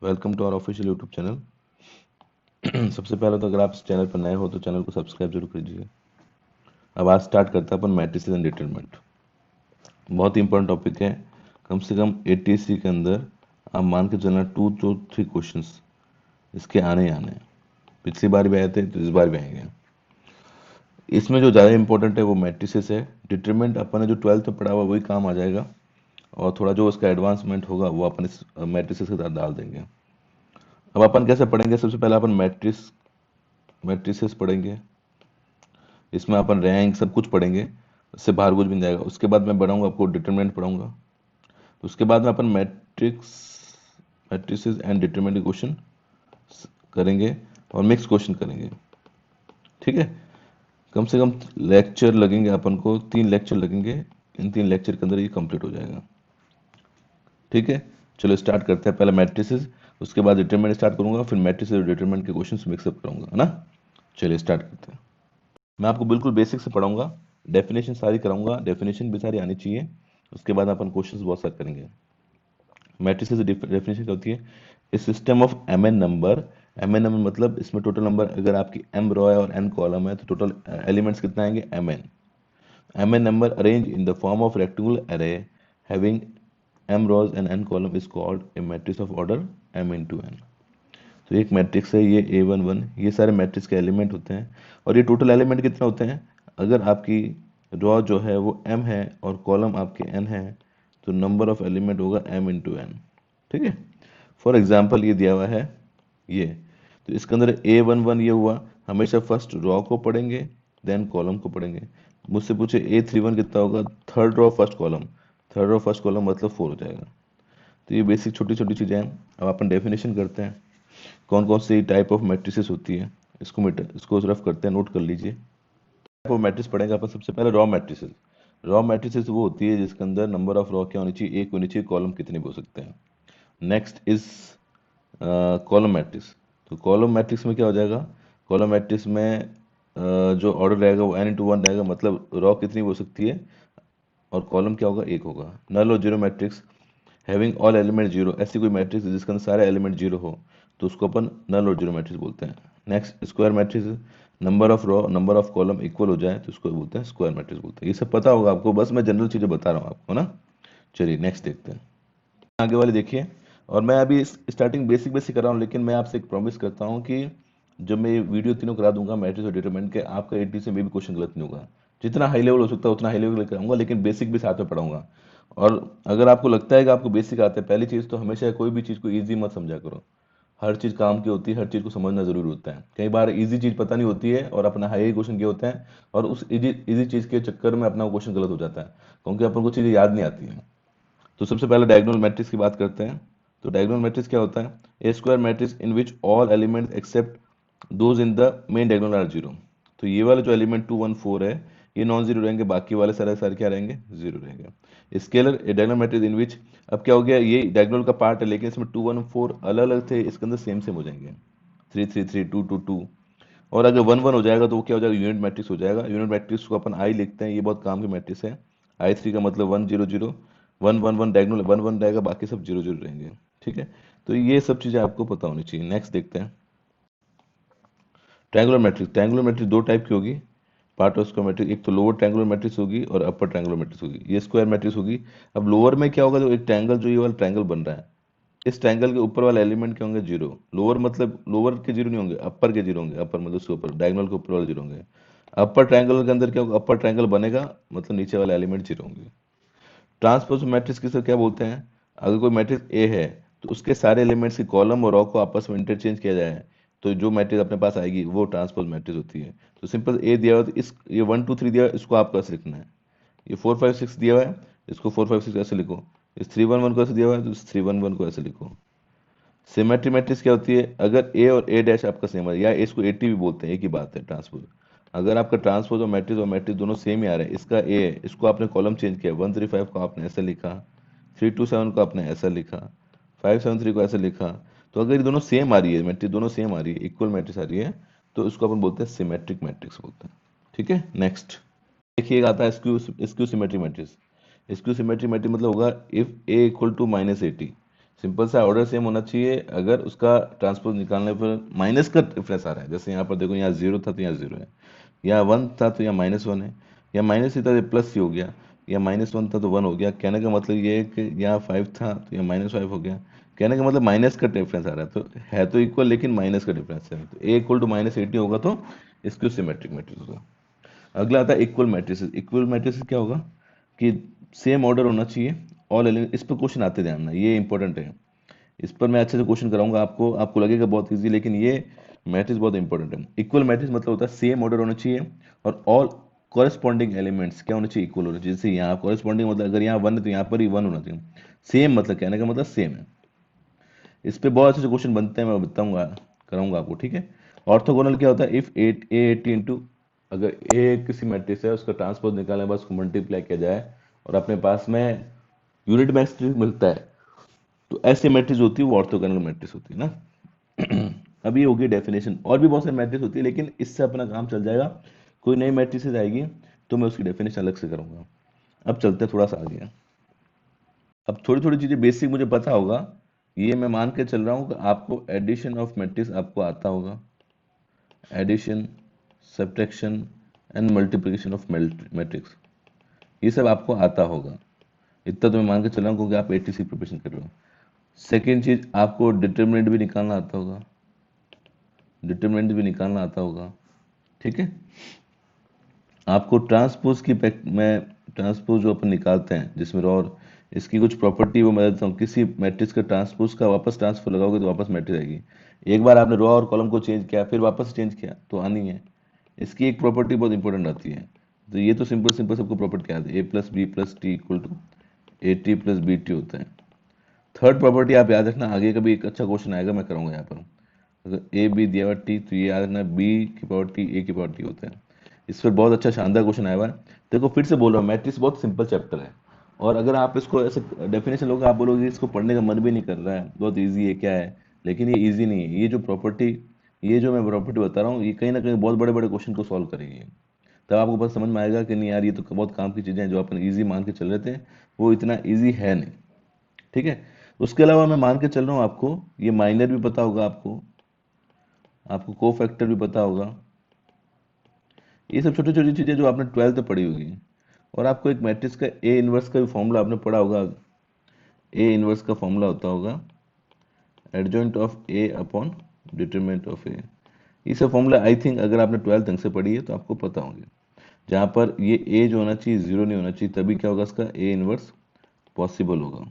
Welcome to our official YouTube channel. सबसे पहले तो अगर आप इस चैनल पर नए हो तो चैनल को सब्सक्राइब जरूर कीजिए। अब आज स्टार्ट करते हैं अपन मैट्रिसेस एंड डिटरमिनेंट। बहुत ही इंपॉर्टेंट टॉपिक है। कम से कम 80 के अंदर आप मान के चलना 2 to 3 क्वेश्चंस इसके आने ही आने हैं। पिछली बार भी आए थे तो इस बार भी आएंगे। इसमें जो ज़्यादा इंपॉर्टेंट है वो मैट्रिसेस है। डिटरमिनेंट अपन ने जो 12th में पढ़ा हुआ वही काम आ जाएगा, और थोड़ा जो उसका एडवांसमेंट होगा वो अपन इस मैट्रिसेस के साथ डाल देंगे। अब अपन कैसे पढ़ेंगे? सबसे पहले अपन मैट्रिसेस पढ़ेंगे। इसमें अपन रैंक सब कुछ पढ़ेंगे, इससे बाहर कुछ भी नहीं जाएगा। उसके बाद मैं बढ़ाऊंगा, आपको डिटरमिनेंट पढ़ाऊंगा। उसके बाद में अपन मैट्रिसेस एंड डिटरमिनेंट के क्वेश्चन करेंगे और मिक्स क्वेश्चन करेंगे। ठीक है, कम से कम लेक्चर लगेंगे अपन को, 3 लेक्चर लगेंगे। इन 3 लेक्चर के अंदर ये कंप्लीट हो जाएगा। ठीक है, चलो स्टार्ट करते हैं। पहले मैट्रिसेस, उसके बाद डिटरमिनेंट स्टार्ट करूंगा, फिर मैट्रिसेस और डिटरमिनेंट के क्वेश्चन मिक्सअप करूंगा, है ना। चलिए स्टार्ट करते हैं। मैं आपको बिल्कुल बेसिक से पढ़ाऊंगा, डेफिनेशन सारी कराऊंगा, डेफिनेशन भी सारी आनी चाहिए। उसके बाद अपन क्वेश्चंस बहुत सारे करेंगे। मैट्रिसेस डेफिनेशन क्या होती है? A system of m n number. M n number मतलब इसमें टोटल नंबर, अगर आपकी एम रो है और एन कॉलम है तो टोटल एलिमेंट्स कितना आएंगे? M n. M n number arrange in the form of rectangular array having m rows and n column is called a matrix of order m into n. तो एक matrix है ये A11, ये सारे matrix के element होते हैं। और ये टोटल एलिमेंट कितने होते हैं? अगर आपकी रो जो है वो m है और कॉलम आपके n है तो नंबर ऑफ एलिमेंट होगा m इंटू एन। ठीक है, फॉर एग्जाम्पल ये दिया हुआ है ये, तो इसके अंदर A11 ये हुआ, हमेशा फर्स्ट रो को पढ़ेंगे देन कॉलम को पढ़ेंगे। मुझसे पूछे A31 कितना होगा? Third row first column, third row first column मतलब 4 हो जाएगा। तो ये बेसिक छोटी छोटी चीज़ें हैं। अब अपन डेफिनेशन करते हैं कौन कौन सी टाइप ऑफ मैट्रिसेस होती है। इसको रफ करते हैं, नोट कर लीजिए। टाइप ऑफ मैट्रिक्स पढ़ेंगे अपन सबसे पहले रॉ मैट्रिसेस। रॉ मैट्रिसेस वो होती है जिसके अंदर नंबर ऑफ रॉ क्या होनी चाहिए? एक होनी चाहिए, कॉलम कितने भी हो सकते हैं। Next is column matrix. तो कॉलम मैट्रिक्स में क्या हो जाएगा? कॉलम मैट्रिक्स में जो ऑर्डर रहेगा वो n इंटू वन रहेगा, मतलब रॉ कितनी भी हो सकती है और कॉलम क्या होगा? एक होगा। नल और zero matrix, having all element zero. ऐसी कोई मैट्रिक्स जिसके अंदर सारे एलिमेंट जीरो हो तो उसको अपन नल और जीरो मैट्रिक्स बोलते हैं। Next square matrix, number of row number of column equal हो जाए तो उसको बोलते हैं स्क्वायर मैट्रिक्स बोलते हैं। ये सब पता होगा आपको, बस मैं जनरल चीज़ें बता रहा हूँ आपको ना। चलिए नेक्स्ट देखते हैं, आगे वाले देखिए। और मैं अभी स्टार्टिंग बेसिक बेसिक कर रहा हूँ, लेकिन मैं आपसे एक प्रॉमिस करता हूँ कि जब मैं ये वीडियो तीनों करा दूंगा मैट्रिक्स और डिटरमिनेंट के, आपका 80 से में भी क्वेश्चन गलत नहीं होगा। जितना हाई लेवल हो सकता है उतना हाई लेवल कराऊंगा, लेकिन बेसिक भी साथ में पढ़ाऊंगा। और अगर आपको लगता है कि आपको बेसिक आता है, पहली चीज़ तो हमेशा कोई भी चीज़ को ईजी मत समझा करो। हर चीज़ काम की होती है, हर चीज़ को समझना जरूरी होता है। कई बार इजी चीज़ पता नहीं होती है और अपना हाई क्वेश्चन किए होते हैं, और उस इजी चीज़ के चक्कर में अपना क्वेश्चन गलत हो जाता है, क्योंकि अपन को चीज़ें याद नहीं आती हैं। तो सबसे पहले डायगोनल मैट्रिक्स की बात करते हैं। तो डायगोनल मैट्रिक्स क्या होता है? A square matrix in which all elements except those in the main diagonal are zero. तो ये वाले जो एलिमेंट 2 1 4 है ये नॉन जीरो रहेंगे, बाकी वाले सारे सारे क्या रहेंगे? जीरो रहेंगे। Scalar A diagonal matrix in विच, अब क्या हो गया, ये डायगोनल का पार्ट है लेकिन इसमें 2 1 4 अलग अलग थे, इसके अंदर सेम सेम हो जाएंगे। 3 3 3 2 2 2। और अगर 1 1 हो जाएगा तो वो क्या हो जाएगा? यूनिट मैट्रिक्स हो जाएगा। यूनिट मैट्रिक्स को अपन आई लिखते हैं, ये बहुत काम की मैट्रिक्स है। I3 का मतलब 1 0 0, 1 1 1 डायगोनल 1 1 रहेगा, बाकी सब 0 0 रहेंगे। ठीक है, तो ये सब चीज़ें आपको पता होनी चाहिए। नेक्स्ट देखते हैं ट्रायंगुलर मैट्रिक्स। ट्रायंगुलर मैट्रिक्स दो टाइप की होगी, पार्ट ऑफ स्क्वायर मैट्रिक्स। एक तो लोअर ट्रायंगुलर मैट्रिक्स होगी और अपर ट्रायंगुलर मैट्रिक्स होगी, ये स्क्वायर मैट्रिक्स होगी। अब लोअर में क्या होगा? जो एक ट्रायंगल, जो ये वाला ट्रायंगल बन रहा है, इस ट्रायंगल के ऊपर वाले एलिमेंट क्या होंगे? जीरो। लोअर मतलब लोअर के जीरो नहीं होंगे, अपर के जीरो होंगे। अपर मतलब उसके ऊपर डायगोनल के ऊपर वाले जीरो होंगे। अपर ट्रायंगल के अंदर क्या होगा? अपर ट्रायंगल बनेगा मतलब नीचे वाले एलिमेंट जीरो होंगे। ट्रांसपोज मैट्रिक्स किसे क्या बोलते हैं? अगर कोई मैट्रिक्स ए है तो उसके सारे एलिमेंट्स की कॉलम और रो को आपस में इंटरचेंज किया जाए तो जो मैट्रिक्स अपने पास आएगी वो ट्रांसपोज मैट्रिक्स होती है। तो सिंपल ए दिया हुआ तो इस ये 1 2 3 दिया हुआ है, इसको आपको ऐसे लिखना है। ये 4 5 6 दिया हुआ है, इसको 4 5 6 ऐसे लिखो। इस 3 1 1 को ऐसे दिया हुआ है तो इस 3 1 1 को ऐसे लिखो। सिमेट्री मैट्रिक्स क्या होती है? अगर ए और ए डैश आपका सेम है, या इसको एटी भी बोलते हैं, एक ही बात है ट्रांसपोज। अगर आपका ट्रांसपोज और मैट्रिक्स दोनों सेम ही आ रहे हैं, इसका ए है, इसको आपने कॉलम चेंज किया, 1 3 5 को आपने ऐसे लिखा, 3 2 7 को आपने ऐसा लिखा, 5 7 3 को ऐसे लिखा, तो अगर ये दोनों सेम आ रही है, मैट्रिक्स दोनों सेम आ रही है, इक्वल मैट्रिक्स आ रही है, तो इसको अपन बोलते हैं सिमेट्रिक मैट्रिक्स बोलते हैं। ठीक है, नेक्स्ट देखिए एक आता है skew symmetry matrix. Skew symmetry matrix मतलब होगा if A equal to -80, simple सा ऑर्डर सेम होना चाहिए अगर उसका ट्रांसपोज निकालने पर माइनस का डिफरेंस आ रहा है। जैसे यहाँ पर देखो, यहाँ जीरो था तो यहाँ जीरो है, यहाँ वन था तो यहाँ माइनस वन है, या माइनस ही था तो प्लस ही हो गया, या माइनस वन था तो वन हो गया। कहने का मतलब ये है कि यहाँ फाइव था तो यहाँ माइनस फाइव हो गया। कहने का मतलब माइनस का डिफरेंस आ रहा है, तो है तो इक्वल लेकिन माइनस का डिफरेंस है, तो ए इक्वल टू माइनस 80 होगा तो इसको सिमेट्रिक मैट्रिक्स होगा। अगला आता है इक्वल मैट्रिसेस। इक्वल मैट्रिसेस क्या होगा कि सेम ऑर्डर होना चाहिए ऑल एलिमेंट। इस पर क्वेश्चन आते ध्यान ना, ये इंपॉर्टेंट है। इस पर मैं अच्छे से क्वेश्चन कराऊंगा आपको, आपको लगेगा बहुत इजी, लेकिन ये मैट्रिक्स बहुत इंपॉर्टेंट है। इक्वल मैट्रिक्स मतलब होता है सेम ऑर्डर होना चाहिए और ऑल कॉरेस्पॉन्डिंग एलिमेंट्स क्या होने चाहिए, इक्वल होना चाहिए। जैसे यहाँ कॉरेस्पॉन्डिंग मतलब अगर यहाँ वन है तो यहाँ पर ही वन होना चाहिए। सेम मतलब कहने का मतलब सेम है। इस पे बहुत अच्छे से क्वेश्चन बनते हैं, मैं बताऊंगा कराऊंगा आपको, ठीक है। ऑर्थोगोनल क्या होता है, इफ ए 80 इंटू, अगर ए किसी मैट्रिक्स है उसका ट्रांसपोज निकालने के बाद उसको मल्टीप्लाई किया जाए और अपने पास में यूनिट मैट्रिक्स मिलता है, तो ऐसे मैट्रिक्स होती है वो ऑर्थोगोनल मैट्रिक्स होती है ना। अब ये होगी डेफिनेशन, और भी बहुत सारी मैट्रिक्स होती है लेकिन इससे अपना काम चल जाएगा। कोई नई मैट्रिक्स आएगी तो मैं उसकी डेफिनेशन अलग से करूंगा। अब चलते हैं थोड़ा सा आगे। अब थोड़ी थोड़ी चीजें बेसिक मुझे पता होगा, ये मैं मान के चल रहा हूँ कि आपको एडिशन ऑफ मैट्रिक्स आपको आता होगा, addition, subtraction and multiplication of matrix, ये सब आपको आता होगा। इतना तो मैं मान के चल रहा हूँ क्योंकि आप एटीसी प्रिपरेशन कर रहे हो। सेकेंड चीज, आपको डिटर्मिनेंट भी निकालना आता होगा, डिटर्मिनेंट भी निकालना आता होगा, ठीक है। आपको ट्रांसपोज की में ट्रांसपोज जो अपन निकालते हैं जिसमें रॉ, इसकी कुछ प्रॉपर्टी वो मैं देता हूँ। किसी मैट्रिक्स का ट्रांसपोज का वापस ट्रांसफर लगाओगे तो वापस मैट्रिक्स आएगी। एक बार आपने रॉ और कॉलम को चेंज किया फिर वापस चेंज किया तो आनी है। इसकी एक प्रॉपर्टी बहुत इंपॉर्टेंट आती है, तो ये तो सिंपल सिंपल सबको प्रॉपर्टी क्या आती है, a plus b plus T equal to a T plus b T होता है। थर्ड प्रॉपर्टी आप याद रखना, आगे कभी एक अच्छा क्वेश्चन आएगा मैं करूँगा यहाँ पर। अगर ए बी दिया हुआ टी तो ये याद रखना बी की पावर टी ए की पावर टी होता है। इस पर बहुत अच्छा शानदार क्वेश्चन आया हुआ है। देखो फिर से बोल रहा हूँ, मैट्रिक्स बहुत सिंपल चैप्टर है, और अगर आप इसको ऐसे डेफिनेशन लोगे आप बोलोगे इसको पढ़ने का मन भी नहीं कर रहा है, बहुत इजी है क्या है, लेकिन ये इजी नहीं है। ये जो प्रॉपर्टी, ये जो मैं प्रॉपर्टी बता रहा हूँ ये कहीं ना कहीं बहुत बड़े बड़े क्वेश्चन को सॉल्व करेगी। तब आपको बस समझ में आएगा कि नहीं यार ये तो बहुत काम की चीज़ें हैं, जो अपन ईजी मान के चल रहे थे वो इतना ईजी है नहीं, ठीक है। उसके अलावा मैं मान के चल रहा हूँ आपको ये माइनर भी पता होगा, आपको आपको को फैक्टर भी पता होगा। ये सब छोटी छोटी चीजें जो आपने 12th में पढ़ी होगी। और आपको एक मैट्रिक्स का ए इनवर्स का भी फॉर्मूला आपने पढ़ा होगा। ए इनवर्स का फॉर्मूला होता होगा adjoint of a upon determinant of a. ये सब फॉर्मूला आई थिंक अगर आपने 12th ढंग से पढ़ी है तो आपको पता होंगे। जहाँ पर ये ए जो होना चाहिए जीरो नहीं होना चाहिए, तभी क्या होगा इसका ए इनवर्स पॉसिबल होगा।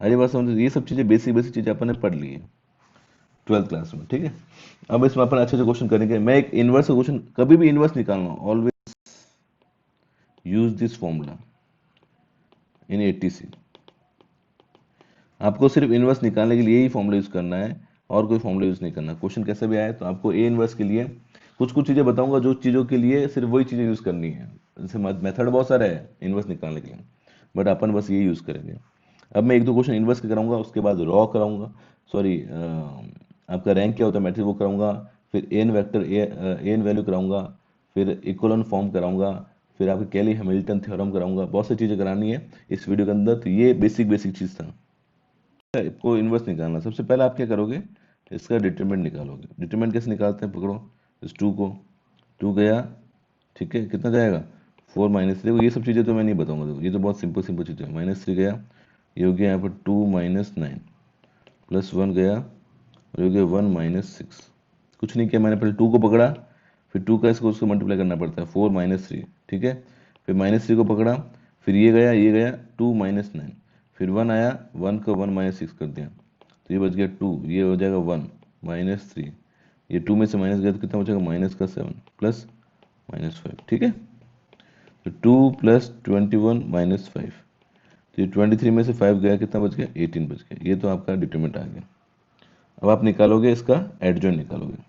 अरे बात समझ, ये सब चीजें बेसिक बेसिक चीजें अपन ने पढ़ ली है 12th क्लास में, ठीक है। अब इसमें अपन अच्छे से क्वेश्चन करेंगे। मैं एक इनवर्स क्वेश्चन, कभी भी इनवर्स निकालना always use this formula in ATC. आपको सिर्फ इनवर्स निकालने के लिए ही फॉर्मूला यूज करना है और कोई फॉर्मूला यूज नहीं करना। क्वेश्चन कैसे भी आए तो आपको ए इनवर्स के लिए कुछ कुछ चीजें बताऊंगा, जो चीजों के लिए सिर्फ वही चीजें यूज करनी है। जैसे मेथड बहुत सारे है इनवर्स निकालने के लिए, बट अपन बस ये यूज करेंगे। अब मैं एक दो क्वेश्चन इनवर्स के कराऊंगा, उसके बाद रॉ कराऊंगा, सॉरी आपका रैंक क्या होता है मैट्रिक्स वो कराऊंगा, फिर एन वेक्टर एन वैल्यू कराऊंगा, फिर इक्वलन फॉर्म कराऊंगा, फिर आपके कैली हैमिल्टन थ्योरम कराऊंगा। बहुत सी चीजें करानी है इस वीडियो के अंदर, तो ये बेसिक बेसिक चीज था। को इनवर्स निकालना, सबसे पहले आप क्या करोगे, इसका डिटरमिनेंट निकालोगे। डिटरमिनेंट कैसे निकालते हैं, पकड़ो इस टू को, टू गया, ठीक है, कितना जाएगा 4 माइनस 3। ये सब चीज़ें तो मैं नहीं बताऊंगा, देखो ये तो बहुत सिंपल सिंपल चीज़ें है। -3 गया, ये हो गया यहाँ पर 2 माइनस 9 प्लस 1 गया और ये हो गया 1 माइनस 6। कुछ नहीं किया मैंने, पहले 2 को पकड़ा, फिर 2 का इसको उसको मल्टीप्लाई करना पड़ता है 4 माइनस 3, ठीक है। फिर -3 को पकड़ा, फिर ये गया 2 माइनस 9, फिर 1 आया, 1 को 1 माइनस 6 कर दिया तो ये बच गया 2, ये हो जाएगा 1 माइनस 3, ये 2 में से माइनस गया तो कितना बचेगा माइनस का 7 प्लस -5, ठीक है। तो 2 प्लस 21 माइनस 5, तो ये 23 में से 5 गया, कितना बच गया 18 बच गया। ये तो आपका डिटरमिनेंट आ गया। अब आप निकालोगे इसका एडजॉइंट निकालोगे।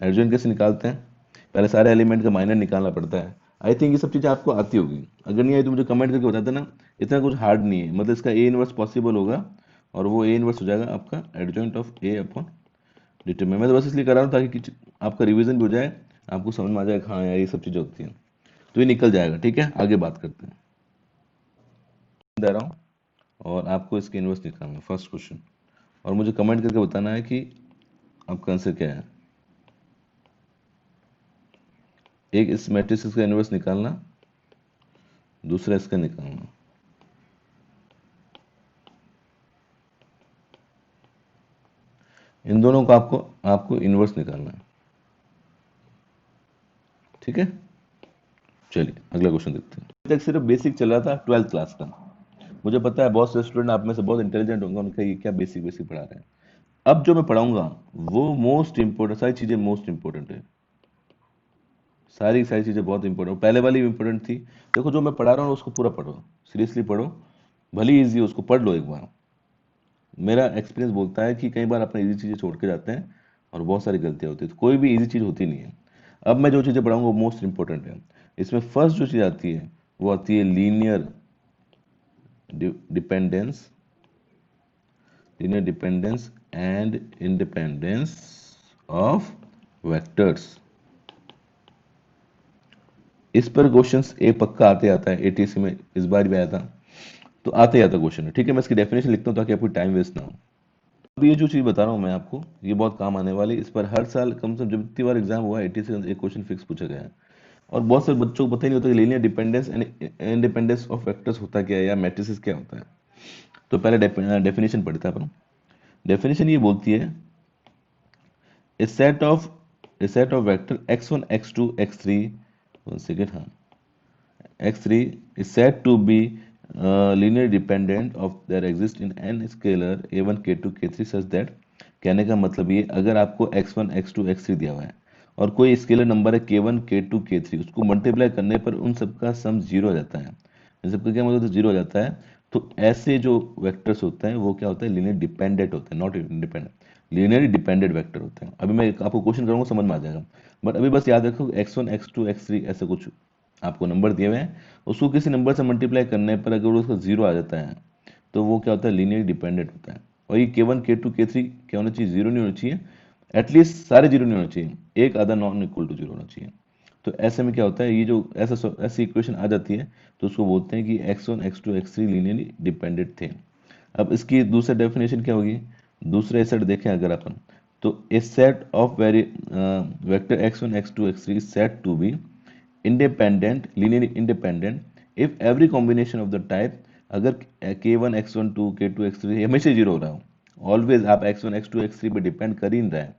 एडजॉइंट कैसे निकालते हैं, पहले सारे एलिमेंट का माइनर निकालना पड़ता है। आई थिंक ये सब चीज़ें आपको आती होगी, अगर नहीं आई तो मुझे कमेंट करके बता देना। इतना कुछ हार्ड नहीं है, मतलब इसका ए इनवर्स पॉसिबल होगा और वो ए इनवर्स हो जाएगा आपका adjoint of a upon determinant. मैं तो बस इसलिए कर रहा हूँ ताकि आपका रिवीजन भी हो जाए, आपको समझ में आ जाएगा हाँ यार ये सब चीज़ें होती हैं, तो ये निकल जाएगा, ठीक है। आगे बात करते हैं, दे रहा हूँ और आपको इसके इन्वर्स निकालना है, फर्स्ट क्वेश्चन। और मुझे कमेंट करके बताना है कि आपका आंसर क्या है। एक इस मैट्रिक्स का इन्वर्स निकालना, दूसरा इसका निकालना। इन दोनों का आपको आपको इन्वर्स निकालना है, ठीक है। चलिए अगला क्वेश्चन देखते हैं। अभी तक सिर्फ बेसिक चल रहा था 12th क्लास का। मुझे पता है बहुत से स्टूडेंट आप में से बहुत इंटेलिजेंट होंगे, उनका ये क्या बेसिक बेसिक पढ़ा रहे हैं। अब जो मैं पढ़ाऊंगा वो मोस्ट इंपोर्टेंट, सारी चीजें मोस्ट इंपोर्टेंट है, सारी सारी चीजें बहुत इंपॉर्टेंट। पहले वाली इंपॉर्टेंट थी। देखो जो मैं पढ़ा रहा हूँ उसको पूरा पढ़ो, सीरियसली पढ़ो, भली इजी हो उसको पढ़ लो एक बार। मेरा एक्सपीरियंस बोलता है कि कई बार अपने इजी चीजें छोड़ के जाते हैं और बहुत सारी गलतियां होती है, तो कोई भी इजी चीज होती नहीं है। अब मैं जो चीजें पढ़ाऊंगा वो मोस्ट इंपॉर्टेंट है। इसमें फर्स्ट जो चीज आती है वो आती है linear dependence, linear dependence and independence of vectors. इस पर क्वेश्चंस एक पक्का आते आता है, एटीसी में इस बार भी आया था, तो आते ही आता क्वेश्चन है, ठीक है। मैं इसकी डेफिनेशन लिखता हूँ ताकि आपको टाइम वेस्ट ना हो। अब ये जो चीज बता रहा हूँ मैं आपको, ये बहुत काम आने वाली। इस पर हर साल कम से कम जब इतनी बार एग्जाम हुआ 80 से एक क्वेश्चन फिक्स पूछा गया है। और बहुत सारे बच्चों को पता ही नहीं होता कि linear dependence and independence of vectors होता क्या है या मैट्रिसेस क्या होता है। तो पहले डेफिनेशन पढ़ते हैं अपन। डेफिनेशन ये बोलती है a set of vector x1 x2 x3, one second, हाँ, x3 is said to be linearly dependent of there exist in n scalar a1 k2 k3 such that, कहने का मतलब ये अगर आपको x1 x2 x3 दिया हुआ है और कोई स्केलर नंबर है k1 k2 k3, उसको मल्टीप्लाई करने पर उन सबका सम जीरो हो जाता है। इन सबका क्या मतलब जीरो हो जाता है, तो ऐसे जो वेक्टर्स होते हैं वो क्या होता है, लीनियर डिपेंडेंट होते हैं, not independent, linearly dependent vector होते हैं। अभी मैं आपको क्वेश्चन करूंगा समझ में आ जाएगा, बट अभी बस याद रखो x1 x2 x3 ऐसे कुछ आपको नंबर दिए हुए हैं, उसको किसी नंबर से मल्टीप्लाई करने पर अगर उसका जीरो आ जाता है तो वो क्या होता है, लीनियर डिपेंडेंट होता है। और ये k1 k2 k3 क्या होना चाहिए, जीरो नहीं होना चाहिए, एटलीस्ट सारे जीरो नहीं होना चाहिए, एक आधा नॉन इक्वल टू जीरो होना चाहिए। तो ऐसे में क्या होता है, ये जो ऐसी इक्वेशन आ जाती है तो उसको बोलते हैं कि x1 x2 x3 linearly dependent थे। अब इसकी दूसरी डेफिनेशन क्या होगी, दूसरे सेट देखें अगर अपन, तो a set of vector x1 x2 x3 is said to be independent, linearly independent if every combination of the type, अगर k1 x1 2 k2 x3 हमेशा जीरो हो रहा हो, ऑलवेज आप x1 x2 x3 पे डिपेंड कर ही नहीं रहा है,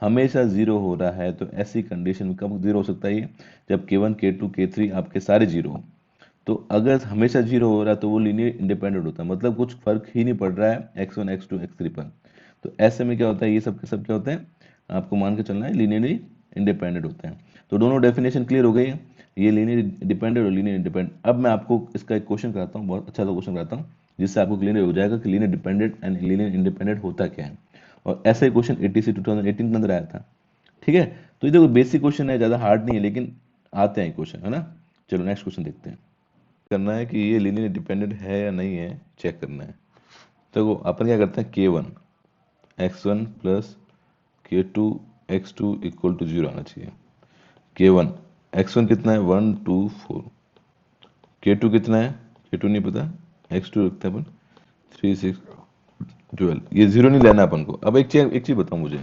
हमेशा जीरो हो रहा है, तो ऐसी कंडीशन में कब जीरो हो सकता है ये, जब k1 k2 k3 आपके सारे जीरो हो। तो अगर हमेशा जीरो हो रहा है तो वो लीनियर इंडिपेंडेंट होता है, मतलब कुछ फर्क ही नहीं पड़ रहा है x1 x2 x3 पर। तो ऐसे में क्या होता है, ये सब के सब क्या होते हैं, आपको मान के चलना है लीनियरली इंडिपेंडेंट होते हैं। तो दोनों डेफिनेशन क्लियर हो गई है, ये लीनियर डिपेंडेंट और लीनियर इंडिपेंडेंट। अब मैं आपको इसका एक क्वेश्चन कराता हूँ, बहुत अच्छा सा क्वेश्चन कराता हूँ जिससे आपको क्लियर हो जाएगा कि linear dependent and linear independent होता क्या है। और ऐसा ही क्वेश्चन 80 2018 के अंदर आया था, ठीक है। तो ये देखो बेसिक क्वेश्चन है, ज़्यादा हार्ड नहीं है, लेकिन आते हैं क्वेश्चन, है ना। चलो नेक्स्ट क्वेश्चन देखते हैं। करना है कि ये लीनियर डिपेंडेंट है या नहीं है, चेक करना है। तो अपन क्या करते हैं, k1 x1 plus k2 x2 equal to zero आना चाहिए। k1 x1 कितना है 1 2 4, k2 कितना है, k2 नहीं पता, x2 रखते हैं अपन 3 6 12, ये जीरो नहीं लेना अपन को। अब एक चीज बताओ मुझे,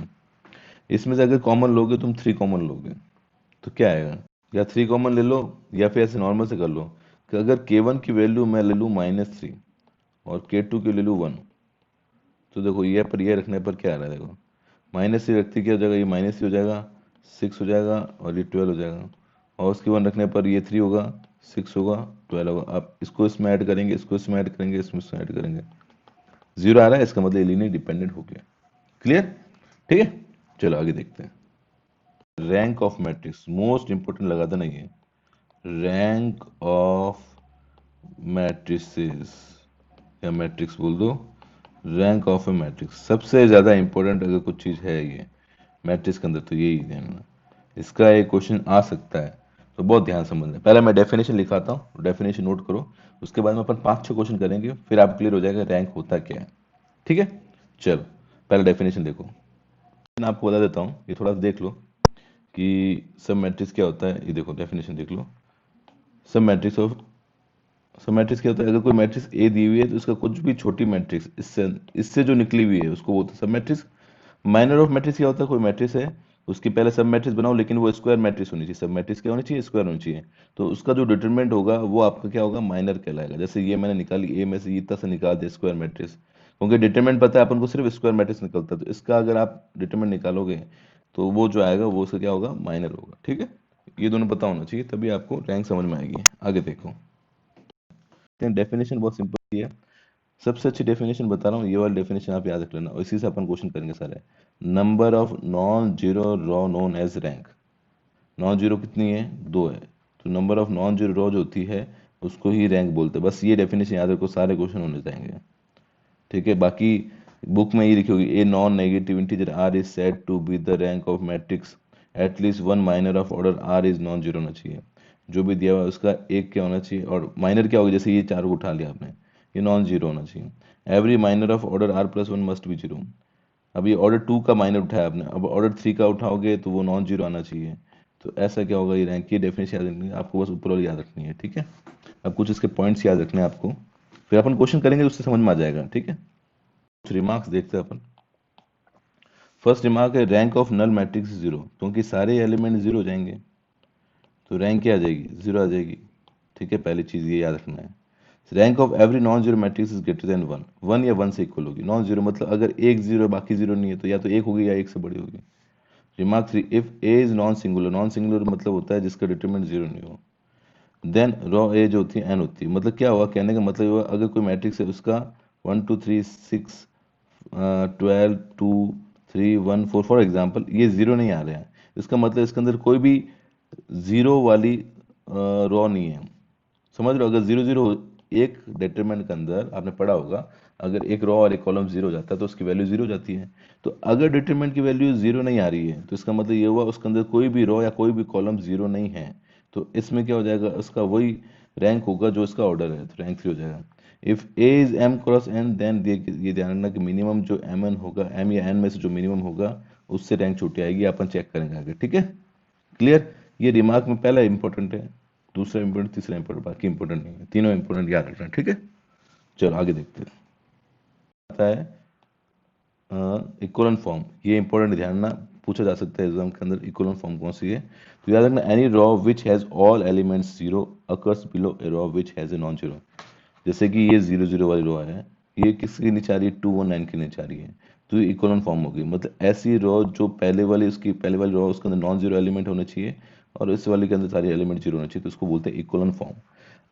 इसमें से अगर कॉमन लोगे तुम 3 कॉमन लोगे तो क्या आएगा, या 3 कॉमन ले लो या फिर ऐसे नॉर्मल से कर लो कि अगर k1 की वैल्यू मैं ले लूँ -3 और k2 की ले लूँ 1, तो देखो ये पर ये रखने पर क्या आ रहा है, देखो -3 रखती क्या हो जाएगा, ये -3 हो जाएगा, 6 हो जाएगा और ये 12 हो जाएगा, और उसकी 1 रखने पर ये 3 होगा, 6 होगा, 12 होगा। आप इसको इसमें ऐड करेंगे, इसको इसमें ऐड करेंगे, इसमें ऐड करेंगे, जीरो आ रहा है, इसका मतलब लीनियर डिपेंडेंट हो गया। क्लियर, ठीक है। चलो आगे देखते हैं। Rank of matrix most important लगा था, नहीं है, रैंक ऑफ मैट्रिसेस या मैट्रिक्स बोल दो, रैंक ऑफ ए मैट्रिक्स सबसे ज्यादा इंपॉर्टेंट अगर कुछ चीज है ये मैट्रिक्स के अंदर तो यही ध्यान, इसका एक क्वेश्चन आ सकता है, तो बहुत ध्यान समझना। पहले मैं डेफिनेशन लिखाता हूँ, डेफिनेशन नोट करो, उसके बाद में अपन 5-6 क्वेश्चन करेंगे, फिर आप क्लियर हो जाएगा रैंक होता क्या है, ठीक है। चलो पहले डेफिनेशन देखो, मैं आपको बता देता हूँ, ये थोड़ा सा देख लो कि सब मैट्रिक्स क्या होता है। ये देखो डेफिनेशन देख लो, सब मैट्रिक्स ऑफ सब मैट्रिक्स क्या होता है, अगर कोई मैट्रिक्स ए दी हुई है तो इसका कुछ भी छोटी मैट्रिक्स इससे इससे जो निकली हुई है उसको बोलते हैं सब मैट्रिक्स। माइनर ऑफ मैट्रिक्स क्या होता है, कोई मैट्रिक्स है उसकी पहले सब मैट्रिक्स बनाओ लेकिन वो स्क्वायर मैट्रिक्स होनी चाहिए, सब मैट्रिक्स क्या होनी चाहिए, स्क्वायर होनी चाहिए। तो उसका जो डिटरमिनेंट होगा वो आपका क्या होगा, माइनर कहलाएगा। जैसे ये मैंने निकाली ए में से ये इतना से निकाल दिया स्क्वायर मैट्रिक्स, क्योंकि डिटरमिनेंट पता है अपन को सिर्फ स्क्वायर मैट्रिक्स निकलता है, तो इसका अगर आप डिटरमिनेंट निकालोगे तो वो जो आएगा वो उसका क्या होगा, माइनर होगा। ठीक है, ये दोनों पता होना चाहिए तभी आपको रैंक समझ में आएगी। आगे देखो, डेफिनेशन बहुत सिंपल है, सबसे अच्छी डेफिनेशन बता रहा हूँ, ये वाली डेफिनेशन आप याद रख लेना और इसी से अपन क्वेश्चन करेंगे सारे। Number of non zero row known as rank. Non zero कितनी है, 2 है, तो number of non zero row जो होती है उसको ही रैंक बोलते हैं। बस ये डेफिनेशन याद रखो, सारे क्वेश्चन होने जाएंगे। ठीक है, बाकी बुक में ये लिखी होगी, a non negative integer r is said to be the rank of matrix at least one minor of order r is non zero होना चाहिए। जो भी दिया हुआ है उसका एक क्या होना चाहिए, और माइनर क्या होगा, जैसे ये चारों को उठा लिया आपने, ये नॉन जीरो होना चाहिए। Every minor of order r plus one must be zero. अब ये ऑर्डर 2 का माइनर उठाया आपने, अब ऑर्डर 3 का उठाओगे तो वो नॉन जीरो आना चाहिए। तो ऐसा क्या होगा, ये रैंक की डेफिनेशन याद रखनी है आपको, बस ऊपर वाली याद रखनी है। ठीक है, अब कुछ इसके पॉइंट्स याद रखने हैं आपको, फिर अपन क्वेश्चन करेंगे तो उससे समझ में आ जाएगा। ठीक है, कुछ रिमार्क्स देखते हैं अपन। फर्स्ट रिमार्क है, rank of null matrix zero, क्योंकि सारे एलिमेंट जीरो हो जाएंगे तो रैंक क्या आ जाएगी, जीरो आ जाएगी। ठीक है, पहली चीज ये याद रखना है। Rank of every non zero matrix is greater than one, one या वन से इक्वल होगी। नॉन जीरो मतलब अगर एक जीरो बाकी जीरो नहीं है तो या तो एक होगी या एक से बड़ी होगी। Remark 3, if A is non singular, non singular मतलब होता है जिसका डिटरमिनेंट जीरो नहीं हो। देन रॉ ए जो होती है एन होती है, मतलब क्या हुआ, कहने का मतलब हुआ अगर कोई मैट्रिक्स है उसका 1 2 3 6 12 2 3 1 4 फॉर एग्जाम्पल ये जीरो नहीं आ रहा है, इसका मतलब इसके अंदर कोई भी जीरो वाली रॉ नहीं है। समझ रहे हो, अगर जीरो जीरो एक डिटरमिनेंट के अंदर आपने पढ़ा होगा, अगर एक रो और एक कॉलम जीरो जाता है तो उसकी वैल्यू जीरो जाती है। तो अगर डिटरमिनेंट की वैल्यू जीरो नहीं आ रही है तो इसका मतलब ये हुआ उसके अंदर कोई भी रो या कोई भी कॉलम जीरो नहीं है। तो इसमें क्या हो जाएगा, उसका वही रैंक होगा जो इसका ऑर्डर है, तो रैंक 3 हो जाएगा। If A is m cross n then ये ध्यान रखना कि मिनिमम जो एम एन होगा, एम या एन में से जो मिनिमम होगा उससे रैंक छोटी आएगी, अपन चेक करेंगे आगे। ठीक है, क्लियर। ये रिमार्क में पहला इंपॉर्टेंट है, दूसरा इंपॉर्टेंट, तीसरा इंपॉर्टेंट, बाकी इंपॉर्टेंट नहीं है, तीनों इंपॉर्टेंट याद रखना। ठीक है, चलो आगे देखते हैं। आता है इक्वलन फॉर्म, ये इंपॉर्टेंट ध्यान ना, पूछा जा सकता है एग्जाम के अंदर, इक्वलन फॉर्म कौन सी है। तो याद रखना, any raw which has all elements zero occurs below A raw which has a non zero. जैसे कि ये जीरो जीरो वाली रॉ है, ये किसकी नीचे आ रही है, 219 की नीचे आ रही है, तो ये इक्वलन फॉर्म होगी। मतलब ऐसी रॉ जो पहले वाली, उसकी पहले वाली रॉ उसके अंदर नॉन जीरो एलिमेंट होने चाहिए और इस वाले के अंदर सारे एलिमेंट जीरो होने चाहिए, तो उसको बोलते हैं इक्वलन फॉर्म।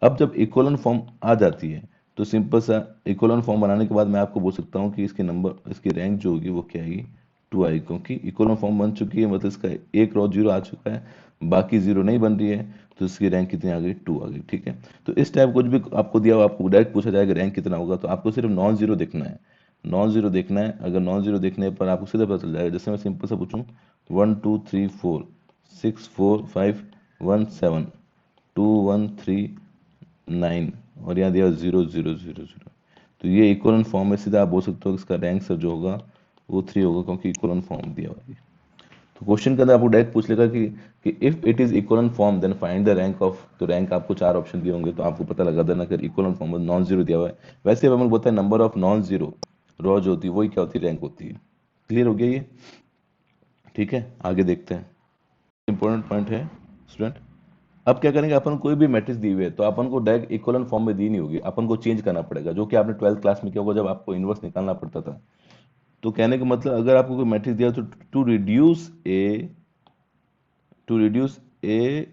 अब जब इक्वलन फॉर्म आ जाती है तो सिंपल सा इक्वलन फॉर्म बनाने के बाद मैं आपको बोल सकता हूँ कि इसके नंबर, इसकी रैंक जो होगी वो क्या आएगी, 2 आएगी, क्योंकि इक्वलन फॉर्म बन चुकी है, मतलब इसका एक रॉ जीरो आ चुका है, बाकी जीरो नहीं बन रही है, तो इसकी रैंक कितनी आ गई, 2 आ गई। ठीक है, तो इस टाइप कुछ भी आपको दिया हुआ, आपको डायरेक्ट पूछा जाएगा रैंक कितना होगा, तो आपको सिर्फ नॉन जीरो देखना है, नॉन जीरो देखना है। अगर नॉन जीरो देखने पर आपको सीधा पता चल जाएगा। जैसे मैं सिंपल सा पूछूं, 1 2 3 4 6 4 5 1 7 2 1 3 9 और यहाँ दिया 0 0 0 0, तो ये इक्वलन फॉर्म में सीधा आप बोल सकते हो कि इसका रैंक सर जो होगा वो 3 होगा, क्योंकि इक्वलन फॉर्म दिया हुआ है। तो क्वेश्चन के अंदर आपको डायरेक्ट पूछ लेगा कि if it is echelon form then find the rank of, तो रैंक आपको 4 ऑप्शन दिए होंगे तो आपको पता लगा देना कि इक्वलन फॉर्म में नॉन जीरो दिया हुआ है। वैसे हम लोग बोलते हैं number of non zero row जो होती है वही क्या होती है, रैंक होती है। क्लियर हो गया ये। ठीक है, आगे देखते हैं। इंपॉर्टेंट पॉइंट है स्टूडेंट। अब क्या करेंगे, अपन कोई भी मैट्रिक्स दी हुई है तो अपन को डायरेक्ट इक्वलन फॉर्म में दी नहीं होगी, अपन को चेंज करना पड़ेगा, जो कि आपने 12th क्लास में किया होगा जब आपको इनवर्स निकालना पड़ता था। तो कहने का मतलब, अगर आपको कोई मैट्रिक्स दिया तो to reduce a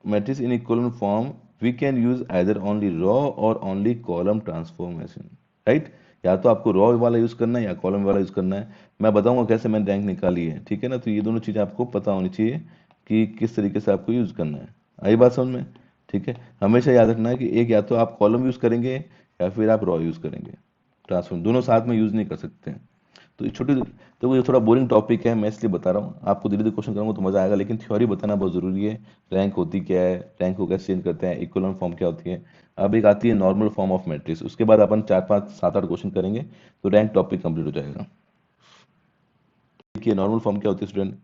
matrix in equivalent form we can use either only raw or only column transformation, right। या तो आपको रॉ वाला यूज करना है या कॉलम वाला यूज करना है। मैं बताऊंगा कैसे मैंने रैंक निकाली है, ठीक है ना। तो ये दोनों चीजें आपको पता होनी चाहिए कि किस तरीके से आपको यूज करना है। आई बात समझ में। ठीक है, हमेशा याद रखना है कि एक या तो आप कॉलम यूज करेंगे या फिर आप रॉ यूज करेंगे, ट्रांसफॉर्म दोनों साथ में यूज नहीं कर सकते हैं। तो ये छोटी, तो ये थोड़ा बोरिंग टॉपिक है, मैं इसलिए बता रहा हूँ आपको। धीरे धीरे क्वेश्चन करूंगा तो मजा आएगा, लेकिन थ्योरी बताना बहुत जरूरी है। रैंक होती क्या है, रैंक को कैसे चेंज करते हैं, इक्विवेलेंट फॉर्म क्या होती है। अब एक आती है नॉर्मल फॉर्म ऑफ मैट्रिक्स, उसके बाद अपन 4 5 7 8 क्वेश्चन करेंगे तो रैंक टॉपिक कंप्लीट हो जाएगा। देखिए नॉर्मल फॉर्म क्या होती है स्टूडेंट,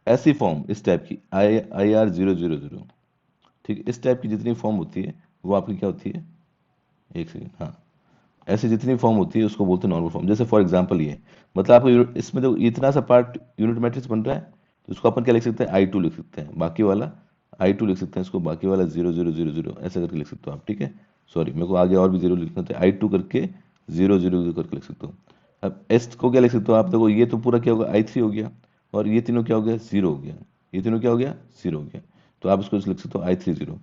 ऐसी फॉर्म इस टाइप की IR 0 0 0, ठीक है, इस टाइप की जितनी फॉर्म होती है वो आपकी क्या होती है, एक सेकेंड, हाँ, ऐसे जितनी फॉर्म होती है उसको बोलते हैं नॉर्मल फॉर्म। जैसे फॉर एग्जांपल ये, मतलब आपको इसमें तो इतना सा पार्ट यूनिट मैट्रिक्स बन रहा है, तो इसको अपन क्या लिख सकते हैं, आई टू लिख सकते हैं, बाकी वाला आई टू लिख सकते हैं, इसको बाकी वाला 0 0 0 0 ऐसा करके लिख सकते हो आप, ठीक है। सॉरी, मेरे को आगे और भी जीरो लिखना था, आई टू करके 0 0 0 करके लिख सकते हो। अब एस को क्या लिख सकते हो आप, देखो ये तो पूरा क्या होगा, आई थ्री हो गया, और ये तीनों क्या हो गया, जीरो हो गया, ये तीनों क्या हो गया, जीरो हो गया, तो आप इसको लिख सकते हो आई थ्री जीरो।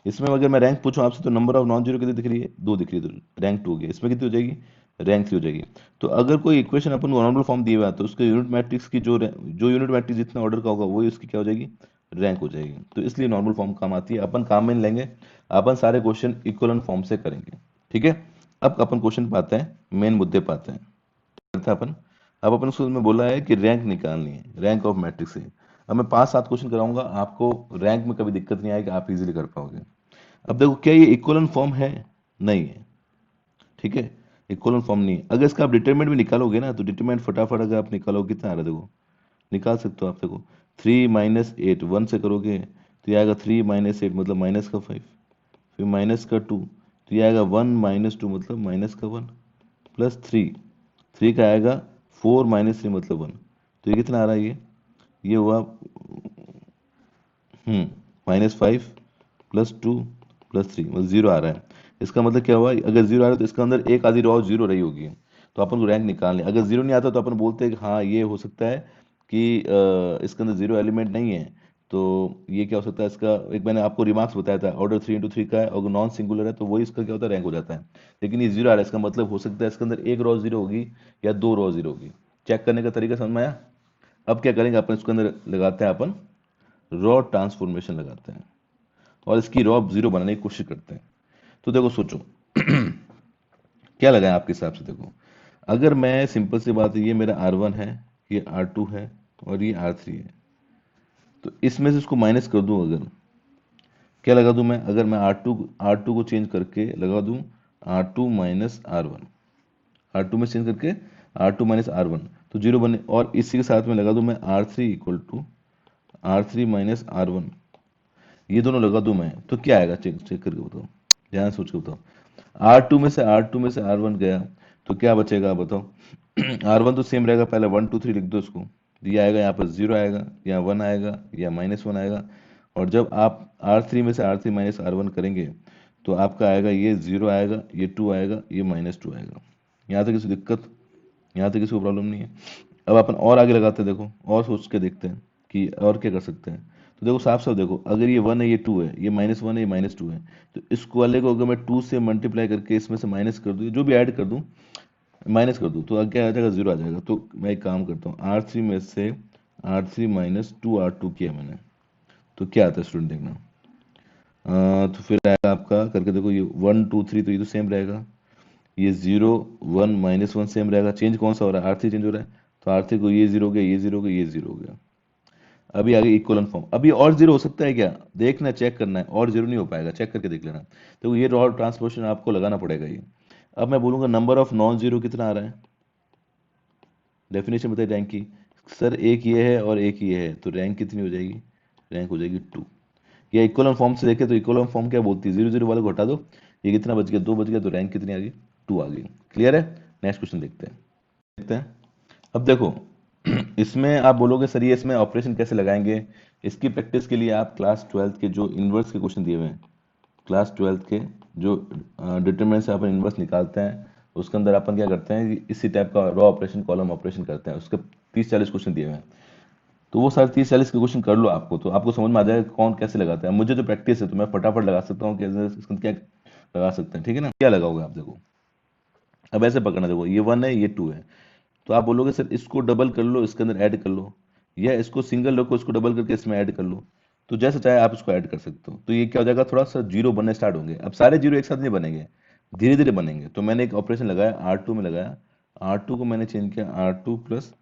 इसमें अगर मैं रैंक पूछूं आपसे, तो नंबर ऑफ नॉन जीरो कितनी दिख रही है, दो दिख रही है, तो रैंक टू हो गया। इसमें कितनी हो जाएगी, रैंक थ्री हो जाएगी। तो अगर कोई इक्वेशन अपन को नॉर्मल फॉर्म दिए हुआ है, तो उसके यूनिट मैट्रिक्स की जो यूनिट मैट्रिक्स जितना ऑर्डर का होगा वही उसकी क्या हो जाएगी, रैंक हो जाएगी। तो इसलिए नॉर्मल फॉर्म काम आती है, अपन काम में नहीं लेंगे, अपन सारे क्वेश्चन इक्वलेंट फॉर्म से करेंगे, ठीक है। अब अपन क्वेश्चन पाते हैं, मेन मुद्दे पाते हैं, करते हैं अपन। अब अपन स्कूल में बोला है कि रैंक निकालनी है, रैंक ऑफ मैट्रिक्स से। अब मैं 5 7 क्वेश्चन कराऊंगा, आपको रैंक में कभी दिक्कत नहीं आएगी, आप इजीली कर पाओगे। अब देखो, क्या ये इक्वलेंट फॉर्म है, नहीं है, ठीक है, इक्वलेंट फॉर्म नहीं है। अगर इसका आप डिटरमिनेंट भी निकालोगे ना, तो डिटरमिनेंट फटाफट अगर आप निकालो, कितना आ रहा है देखो, निकाल सकते हो आप, देखो 3 - 8 1 से करोगे तो ये आएगा 3 - 8 मतलब -5, फिर -2, तो ये आएगा 1 - 2 मतलब -1, प्लस 3 का आएगा 4 - 3 मतलब 1, तो ये कितना आ रहा है, ये हुआ -5 +2 +3 मतलब जीरो आ रहा है। इसका मतलब क्या हुआ, अगर जीरो आ रहा है तो इसका अंदर एक आधी रो जीरो रही होगी, तो अपन को रैंक निकालनी। अगर जीरो नहीं आता तो अपन बोलते हैं कि हाँ ये हो सकता है कि इसके अंदर जीरो एलिमेंट नहीं है, तो ये क्या हो सकता है इसका, एक मैंने आपको रिमार्क्स बताया था, ऑर्डर 3 × 3 का है, अगर नॉन सिंगुलर है तो वही इसका क्या होता है, रैंक हो जाता है। लेकिन ये जीरो आ रहा है, इसका मतलब हो सकता है इसके अंदर एक रो जीरो होगी या दो रो जीरो होगी। चेक करने का तरीका समझ में आया। अब क्या करेंगे, अपन इसके अंदर लगाते हैं, अपन रॉ ट्रांसफॉर्मेशन लगाते हैं और इसकी रॉ जीरो बनाने की कोशिश करते हैं। तो देखो सोचो क्या लगाएं आपके हिसाब से, देखो अगर मैं सिंपल सी बात है, ये मेरा R1 है, ये R2 है और ये R3 है, तो इसमें से इसको माइनस कर दूं, अगर क्या लगा दूं मैं, अगर मैं R2 को चेंज करके लगा दूं R2 - R1, R2 में चेंज करके R2 - R1, तो जीरो बने। और इसी के साथ में लगा दूं मैं R3 = R3 - R1, ये दोनों लगा दूं मैं, तो क्या आएगा, चेक चेक करके बताओ, ध्यान सोच के बताओ। R2 में से R1 गया, तो क्या बचेगा बताओ। R1 तो सेम रहेगा, पहले 1 2 3 लिख दो इसको, ये आएगा, यहाँ पर जीरो आएगा, या 1 आएगा, या -1 आएगा। और जब आप R3 में से R3 - R1 करेंगे, तो आपका आएगा, ये जीरो आएगा, ये 2 आएगा, ये -2 आएगा। यहाँ तक किसी दिक्कत, यहाँ तक किसी को प्रॉब्लम नहीं है। अब अपन और आगे लगाते हैं, देखो और सोच के देखते हैं कि और क्या कर सकते हैं। तो देखो साफ साफ देखो, अगर ये 1 है, ये 2 है, ये -1 है, ये -2 है, तो इस वाले को अगर मैं 2 से मल्टीप्लाई करके इसमें से माइनस कर दूँ, जो भी ऐड कर दूँ, माइनस कर दूँ, तो आगे क्या आ जाएगा, जीरो आ जाएगा। तो मैं एक काम करता हूँ, R3 में से R3 - 2 R2 किया मैंने, तो क्या आता है स्टूडेंट, देखना। तो फिर आएगा आपका, करके देखो, ये 1 2 3, तो ये तो सेम रहेगा, ये 0 1 -1 सेम रहेगा। चेंज कौन सा हो रहा है, R3 चेंज हो रहा है, तो R3 को ये जीरो हो गया, ये जीरो हो गया, ये जीरो हो गया। अभी आगे इक्वलन फॉर्म, अभी और जीरो हो सकता है क्या, देखना, चेक करना है, और जीरो नहीं हो पाएगा, चेक करके देख लेना। तो ये रॉ ट्रांसपोर्टेशन आपको लगाना पड़ेगा ये। अब मैं बोलूंगा नंबर ऑफ नॉन जीरो कितना आ रहा है, डेफिनेशन बताइए रैंक की। सर एक ये है और एक ये है, तो रैंक कितनी हो जाएगी, रैंक हो जाएगी 2। या इक्वलन फॉर्म से देखे तो इक्वलन फॉर्म क्या बोलती है, 0 0 वाले को हटा दो, ये कितना बच गया, 2 बच गया, तो रैंक कितनी आ गई, 2 आ गई। क्लियर है। नेक्स्ट क्वेश्चन देखते हैं। अब देखो इसमें आप बोलोगे सर ये इसमें ऑपरेशन कैसे लगाएंगे, इसकी प्रैक्टिस के लिए आप क्लास 12th के जो इन्वर्स के क्वेश्चन दिए हुए हैं, क्लास 12th के जो डिटरमिनेंट से अपन इन्वर्स निकालते हैं, उसके अंदर अपन क्या करते हैं, इसी टाइप का रॉ ऑपरेशन, कॉलम ऑपरेशन करते हैं, उसके 30 40 क्वेश्चन दिए हुए हैं। तो वो सारे 30 40 के क्वेश्चन कर लो आपको, तो आपको समझ में आ जाएगा कौन कैसे लगाता है। मुझे तो प्रैक्टिस है, तो मैं फटाफट लगा सकता हूँ कि इसके अंदर क्या लगा सकते हैं, ठीक है ना। क्या लगाओगे आप, देखो अब ऐसे पकड़ना, देखो ये 1 है, ये 2 है, तो आप बोलोगे सर इसको डबल कर लो, इसके अंदर ऐड कर लो, या इसको सिंगल रखो, इसको डबल करके इसमें ऐड कर लो, तो जैसे चाहे आप इसको ऐड कर सकते हो। तो ये क्या हो जाएगा, थोड़ा सा जीरो बनने स्टार्ट होंगे। अब सारे जीरो एक साथ नहीं बनेंगे, धीरे धीरे बनेंगे। तो मैंने एक ऑपरेशन लगाया, R2 में लगाया, R2 को मैंने चेंज किया R2 +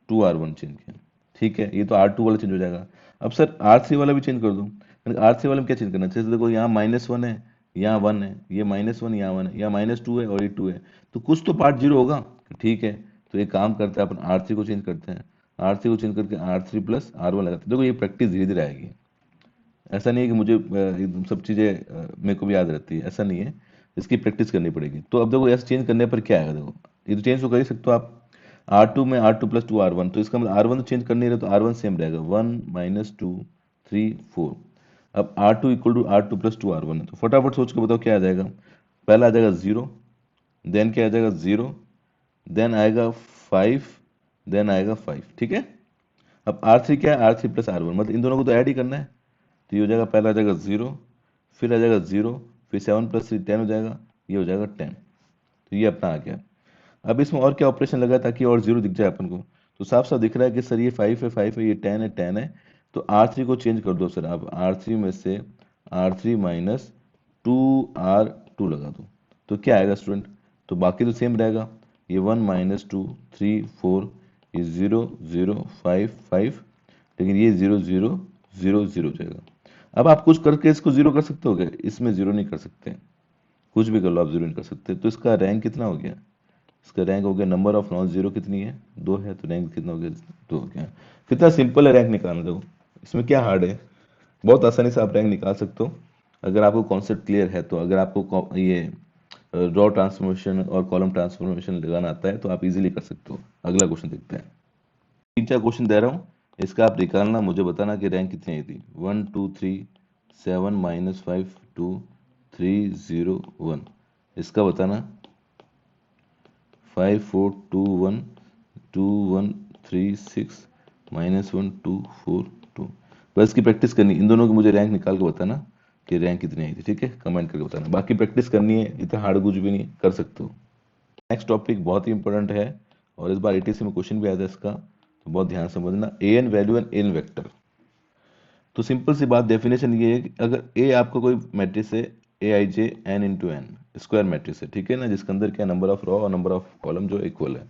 2R1 चेंज किया, ठीक है, ये तो R2 वाला चेंज हो जाएगा। अब सर R3 वाला भी चेंज कर दूँ, R3 वाले में क्या चेंज करना है, जैसे देखो यहाँ -1 है, यहाँ 1 है, ये -1 यहाँ 1 है, यहाँ -2 है और ये 2 है, तो कुछ तो पार्ट जीरो होगा, ठीक है। तो एक काम करते हैं अपन, R3 को चेंज करते हैं, R3 को चेंज करके R3 + R1 लगाते हैं। देखो ये प्रैक्टिस धीरे धीरे आएगी, ऐसा नहीं है कि मुझे एकदम सब चीज़ें मेरे को भी याद रहती है, ऐसा नहीं है। इसकी प्रैक्टिस करनी पड़ेगी। तो अब देखो ऐसे चेंज करने पर क्या आएगा, देखो ये तो चेंज तो कर ही सकते हो आप। R2 में R2 प्लस 2 R1, तो इसका मतलब R1 तो चेंज कर नहीं रहे, तो R1 सेम रहेगा, 1 माइनस 2 3 4। अब R2 equal to R2 plus 2 R1 है, तो फटाफट सोच के बताओ क्या आ जाएगा। पहला आ जाएगा 0, देन क्या आ जाएगा 0, देन आएगा 5, देन आएगा 5, ठीक है। अब R3 क्या है, R3 प्लस R1, मतलब इन दोनों को तो ऐड ही करना है। तो ये हो जाएगा, पहला आ जाएगा 0, फिर आ जाएगा 0, फिर 7 प्लस 3 10 हो जाएगा, ये हो जाएगा 10। तो ये अपना आ गया। अब इसमें और क्या ऑपरेशन लगा ताकि और 0 दिख जाए अपन को। तो साफ साफ दिख रहा है कि सर ये 5 है, 5 है, ये 10 है, 10 है। तो R3 को चेंज कर दो सर, अब R3 में से R3 माइनस 2R2 लगा दो, तो क्या आएगा स्टूडेंट। तो बाकी तो सेम रहेगा, ये 1 माइनस 2 3 4, ये 0 0 5 5, लेकिन ये 0 0 0 0 जाएगा। अब आप कुछ करके इसको 0 कर सकते हो क्या, इसमें 0 नहीं कर सकते, कुछ भी कर लो आप 0 नहीं कर सकते। तो इसका रैंक कितना हो गया, इसका रैंक हो गया, नंबर ऑफ नॉन जीरो कितनी है, 2 है, तो रैंक कितना हो गया, 2 हो गया। कितना सिंपल है रैंक निकालना, देखो इसमें क्या हार्ड है, बहुत आसानी से आप रैंक निकाल सकते हो अगर आपको कॉन्सेप्ट क्लियर है। तो अगर आपको ये रॉ ट्रांसफॉर्मेशन और कॉलम ट्रांसफॉर्मेशन लगाना आता है तो आप इजीली कर सकते हो। अगला क्वेश्चन देखते हैं, 3 4 क्वेश्चन दे रहा हूँ, इसका आप निकालना, मुझे बताना कि रैंक कितनी आई थी। 1 2 3 7 माइनस 5 2 3 0 1, इसका बताना। 5 4 2 1 2 1 3 6 माइनस 1 2 4 2। बस की प्रैक्टिस करनी, इन दोनों की मुझे रैंक निकाल के बताना कि रैंक कितनी आई थी, ठीक है, कमेंट करके बताना। बाकी प्रैक्टिस करनी है, इतना हार्ड कुछ भी नहीं, कर सकते हो। नेक्स्ट टॉपिक बहुत ही इंपॉर्टेंट है और इस बार ATC में क्वेश्चन भी आया था इसका, तो बहुत ध्यान से समझना। AN value and AN vector. तो सिंपल सी बात, डेफिनेशन ये है कि अगर A आपका कोई मैट्रिक्स है, AIJ n into n, square matrix है, ठीक है ना, जिसके अंदर क्या नंबर ऑफ रो और नंबर ऑफ कॉलम जो इक्वल है,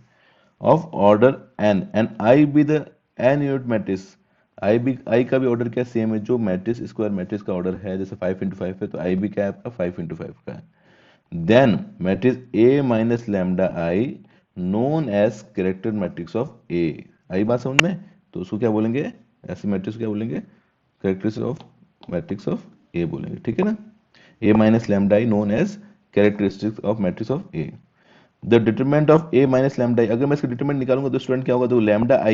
of order n and I be the n unit matrix, I का भी ऑर्डर क्या सेम है, जो मैट्रिक्स स्क्वायर मैट्रिक्स का ऑर्डर है, जैसे 5 इंटू 5 है, तो I भी क्या है आपका 5 इंटू 5 का है। Then matrix A minus lambda I known as character matrix of A। आई बात समझ में, तो उसको क्या बोलेंगे, ऐसे मैट्रिक्स क्या बोलेंगे, characteristic of matrix of a बोलेंगे, ठीक है ना। A minus lambda I known as characteristics of matrix of a. The determinant of a minus lambda I, अगर मैं इसका डिटरमिनेंट निकालूंगा तो स्टूडेंट क्या होगा, तो लैम्डा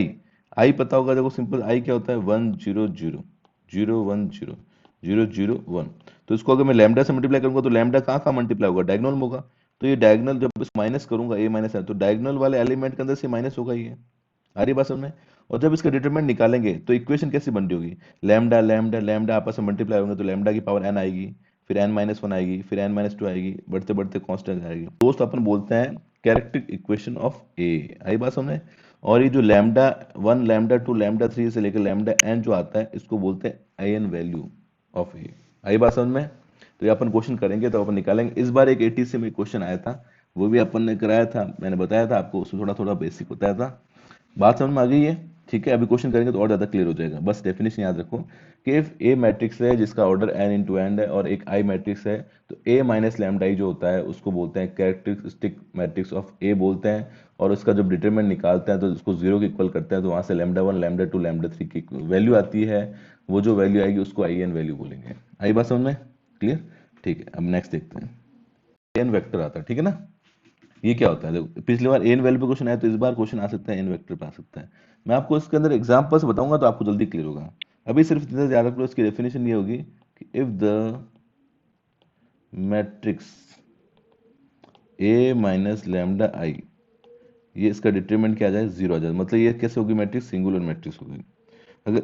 आई पता होगा, देखो सिंपल आई क्या होता है 1 0 0 0 1 0 0 0 1। तो इसको अगर मैं लैम्डा से मल्टीप्लाई करूंगा तो लैम्डा कहाँ कहाँ मल्टीप्लाई होगा, डायगोनल में होगा। तो ये डायगोनल जब इस माइनस करूंगा ए माइनस, तो डायगोनल वाले एलिमेंट के अंदर से माइनस होगा ये, आ रही बात समझ में। और जब इसका डिटरमिनेंट निकालेंगे तो इक्वेशन कैसी बन रही होगी, लैम्डा लैम्डा लैम्डा आपस में मल्टीप्लाई होंगे, तो लैम्डा की पावर n आएगी, फिर n माइनस 1 आएगी, फिर n माइनस 2 आएगी, बढ़ते बढ़ते कांस्टेंट आएगी। दोस्त अपन बोलते हैं कैरेक्टरिस्टिक इक्वेशन ऑफ ए, आई बात समझ में। और ये जो लैम्डा 1 लैम्डा 2 लैम्डा 3 से लेकर लैम्डा n जो आता है, इसको बोलते हैं आईएन वैल्यू ऑफ ए, आई बात समझ में। तो ये अपन क्वेश्चन करेंगे तो अपन निकालेंगे। इस बार एक ATC में क्वेश्चन आया था, वो भी अपन ने कराया था, मैंने बताया था आपको, उसमें थोड़ा थोड़ा बेसिक बताया था। बात समझ में आ गई है, ठीक है। अभी क्वेश्चन करेंगे तो और ज्यादा क्लियर हो जाएगा। बस डेफिनेशन याद रखो कि इफ ए मैट्रिक्स है जिसका ऑर्डर n इंटू एन है और एक आई मैट्रिक्स है, तो a माइनस लैम्डा आई जो होता है उसको बोलते हैं कैरेक्टरिस्टिक मैट्रिक्स ऑफ a बोलते हैं। और उसका जब डिटरमिनेंट निकालते हैं तो उसको 0 के इक्वल करते हैं, तो वहां से लैम्डा 1 लैम्डा 2 लैम्डा 3 की वैल्यू आती है, वो जो वैल्यू आएगी उसको आई एन वैल्यू बोलेंगे। आई बात समझ में, क्लियर, ठीक है। अब नेक्स्ट देखते हैं, एन वेक्टर आता है, ठीक है ना। ये क्या होता है, देखो पिछली बार एन वैल्यू पे क्वेश्चन आया, तो इस बार क्वेश्चन आ सकता है एन वेक्टर पे आ सकता है। मैं आपको इसके अंदर एग्जांपल से बताऊंगा तो आपको जल्दी क्लियर होगा। अभी सिर्फ इतना याद रख लो, इसकी डेफिनेशन ये होगी कि if the matrix a minus lambda I, ये इसका डिटरमिनेंट क्या आ जाए 0 आ जाए, मतलब ये कैसे होगी मैट्रिक्स, सिंगुलर मैट्रिक्स होगी। अगर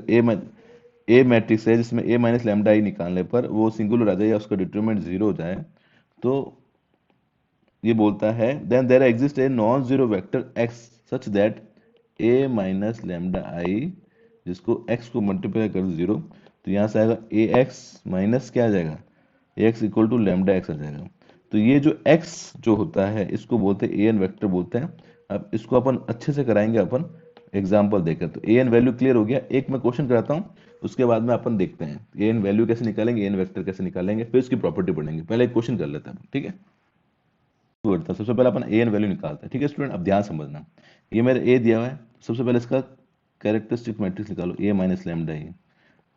ए मैट्रिक्स है जिसमें ए माइनस लैम्डा आई निकालने पर वो सिंगुलर आ जाए या उसका डिटरमिनेंट 0 हो जाए, तो ये बोलता है then there exist a non zero vector x such that a minus lambda I, जिसको x को मल्टीप्लाई कर 0, तो यहाँ से आएगा ax माइनस क्या आ जाएगा, ax equal to lambda x आ जाएगा। तो ये जो x जो होता है इसको बोलते हैं an वेक्टर बोलते हैं। अब इसको अपन अच्छे से कराएंगे अपन एग्जाम्पल देकर। तो an वैल्यू क्लियर हो गया, एक मैं क्वेश्चन कराता हूँ, उसके बाद में अपन देखते हैं an वैल्यू कैसे निकालेंगे, an वेक्टर कैसे निकालेंगे, फिर इसकी प्रॉपर्टी पढ़ेंगे। पहले एक क्वेश्चन कर लेते हैं, ठीक है। करता है, सबसे पहले अपन ए एन वैल्यू निकालते हैं, ठीक है स्टूडेंट। अब ध्यान समझना, ये मेरे ए दिया हुआ है, सबसे पहले इसका कैरेक्टरिस्टिक मैट्रिक्स निकालो, ए माइनस लैम्डा आई,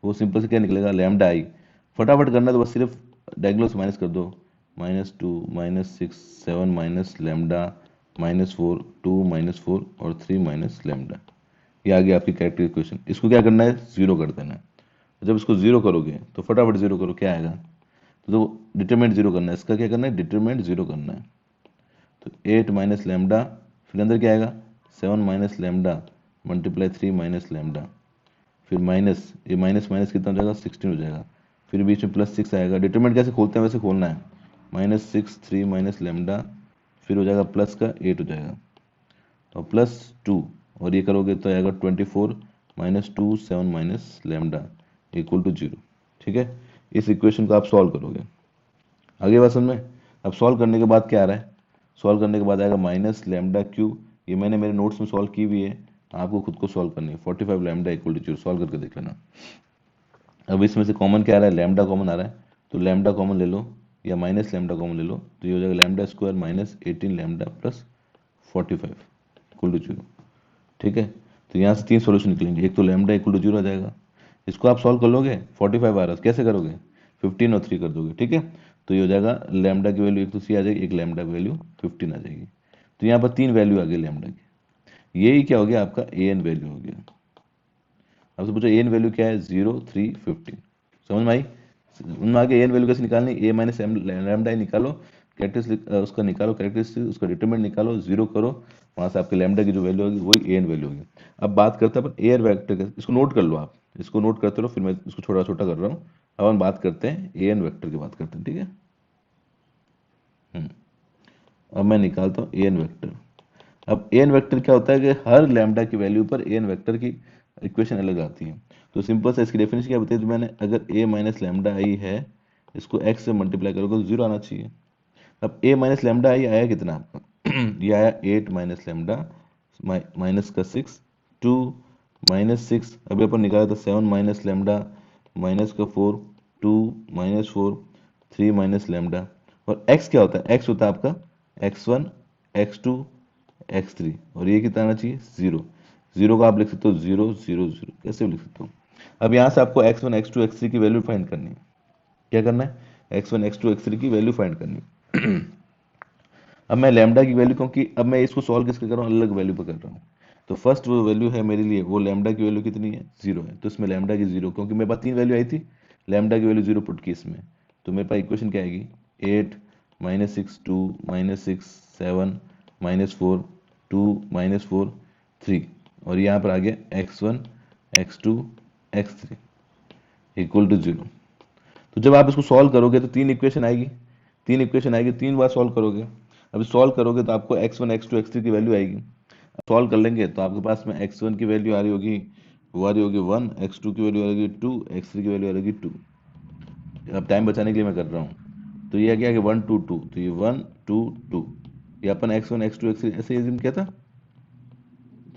वो सिंपल से क्या निकलेगा लैम्डा आई। फटाफट करना तो बस सिर्फ डायगोनल से माइनस कर दो, -2 -6 7 माइनस लैम्डा -4 2 -4 और 3 माइनस लैम्डा। ये आ गया आपकी कैरेक्टर इक्वेशन। इसको क्या करना है, जीरो कर देना है। जब इसको जीरो करोगे तो फटाफट जीरो करो, क्या आएगा, तो डिटरमिनेंट जीरो करना है। इसका क्या करना है, डिटरमिनेंट जीरो करना है। तो 8 माइनस लैम्डा, फिर अंदर क्या आएगा 7 minus lambda multiply 3 minus lambda, फिर माइनस, ये माइनस माइनस कितना हो जाएगा 16 हो जाएगा, फिर बीच में +6 आएगा। डिटरमिनेंट कैसे खोलते हैं वैसे खोलना है, -6 3 माइनस लैम्डा, फिर हो जाएगा प्लस का 8 हो जाएगा और +2, और ये करोगे तो आएगा 24 -2 7 माइनस लैम्डा इक्वल टू 0। ठीक है, इस इक्वेशन को आप सॉल्व करोगे। आगे बात समझ में। अब सॉल्व करने के बाद क्या आ रहा है, सॉल्व करने के बाद आएगा माइनस लैम्डा क्यू, ये मैंने मेरे नोट्स में सॉल्व की हुई है, आपको खुद को सॉल्व करनी है। 45 लैम्डा इक्वल टू 0 सॉल्व करके देख लेना। अब इसमें से कॉमन क्या आ रहा है, लैम्डा कॉमन आ रहा है, तो लैम्डा कॉमन ले लो या माइनस लैम्डा कॉमन ले लो, तो ये हो जाएगा lambda square minus 18 lambda plus 45 equal to 0। ठीक है, तो यहाँ से 3 सॉल्यूशन निकलेंगे। एक तो लैम्डा इक्वल टू 0 आ जाएगा, इसको आप सॉल्व कर लोगे। 45 आ रहा है, कैसे करोगे, 15 और 3 कर दोगे। ठीक है, तो ये हो जाएगा लैम्डा की वैल्यू एक तो सी आ जाएगी, एक लैम्डा की वैल्यू 15 आ जाएगी। तो यहाँ पर 3 वैल्यू आ गई लैम्डा की। यही क्या हो गया आपका ए एन वैल्यू हो गया। आपसे पूछो ए एन वैल्यू क्या है, 0 3 15। समझ में आई, उनमें आगे ए एन वैल्यू कैसे निकालनी, ए माइनस लैम्डा ही निकालो, कैरेक्टरिस्टिक उसका निकालो, कैरेक्टरिस्टिक उसका डिटरमिनेंट निकालो, जीरो करो, वहाँ से आपके लैम्डा की जो वैल्यू होगी वही ए एन वैल्यू होगी। अब बात करते हैं अपन ए एन वैक्टर का, इसको नोट कर लो आप, इसको नोट करते रहो, फिर मैं इसको छोटा छोटा कर रहा हूँ। अब हम बात करते हैं ए एन वैक्टर की बात करते हैं। ठीक है, अब मैं निकालता हूँ ए एन वैक्टर। अब ए एन वैक्टर क्या होता है कि हर लैम्डा की वैल्यू पर ए एन वैक्टर की इक्वेशन अलग आती है। तो सिंपल सा इसकी डेफिनेशन क्या बताई, तो मैंने अगर ए माइनस लैम्डा आई है, इसको एक्स से मल्टीप्लाई करोगे तो जीरो आना चाहिए। अब ए माइनस लैम्डा आई आया कितना आपका ये आया 8 माइनस लैम्डा माइनस का 6 2 -6, अभी अपन निकाला था 7 माइनस लैम्डा माइनस का 4 2 -4 3 माइनस लैम्डा। और x क्या होता है, x होता है आपका x1 x2 x3, और ये कितना आना चाहिए 0। 0 का आप लिख सकते हो 0 0 0, कैसे भी लिख सकते हो। अब यहाँ से आपको x1 x2 x3 की वैल्यू फाइंड करनी है। क्या करना है, x1 x2 x3 की वैल्यू फाइंड करनी है। अब मैं लैम्डा की वैल्यू, क्योंकि अब मैं इसको सॉल्व किसके कर रहा हूँ, अलग वैल्यू पर कर रहा हूँ। तो फर्स्ट वो वैल्यू है मेरे लिए, वो लैम्डा की वैल्यू कितनी है, 0 है, तो इसमें लैम्डा की 0, क्योंकि मेरे पास 3 वैल्यू आई थी, लैम्डा की वैल्यू 0 पुट की इसमें, तो मेरे पास इक्वेशन क्या आएगी 8 -6 2 -6 7 -4 2 -4 3, और यहाँ पर आ गया x1 x2 x3 equal to 0। तो जब आप इसको सॉल्व करोगे तो 3 इक्वेशन आएगी, 3 इक्वेशन आएगी, 3 बार सॉल्व करोगे। अभी सॉल्व करोगे तो आपको x1 x2 x3 की वैल्यू आएगी। सॉल्व कर लेंगे तो आपके पास में x1 की वैल्यू आ रही होगी, वो आ रही होगी 1, x2 की वैल्यू आ रही होगी 2, x3 की वैल्यू आ रही होगी 2। अब टाइम बचाने के लिए मैं कर रहा हूँ, तो ये आ गया कि 1 2 2, तो ये 1 2 2, ये अपन x1 x2 x3 ऐसे एज्यूम किया था।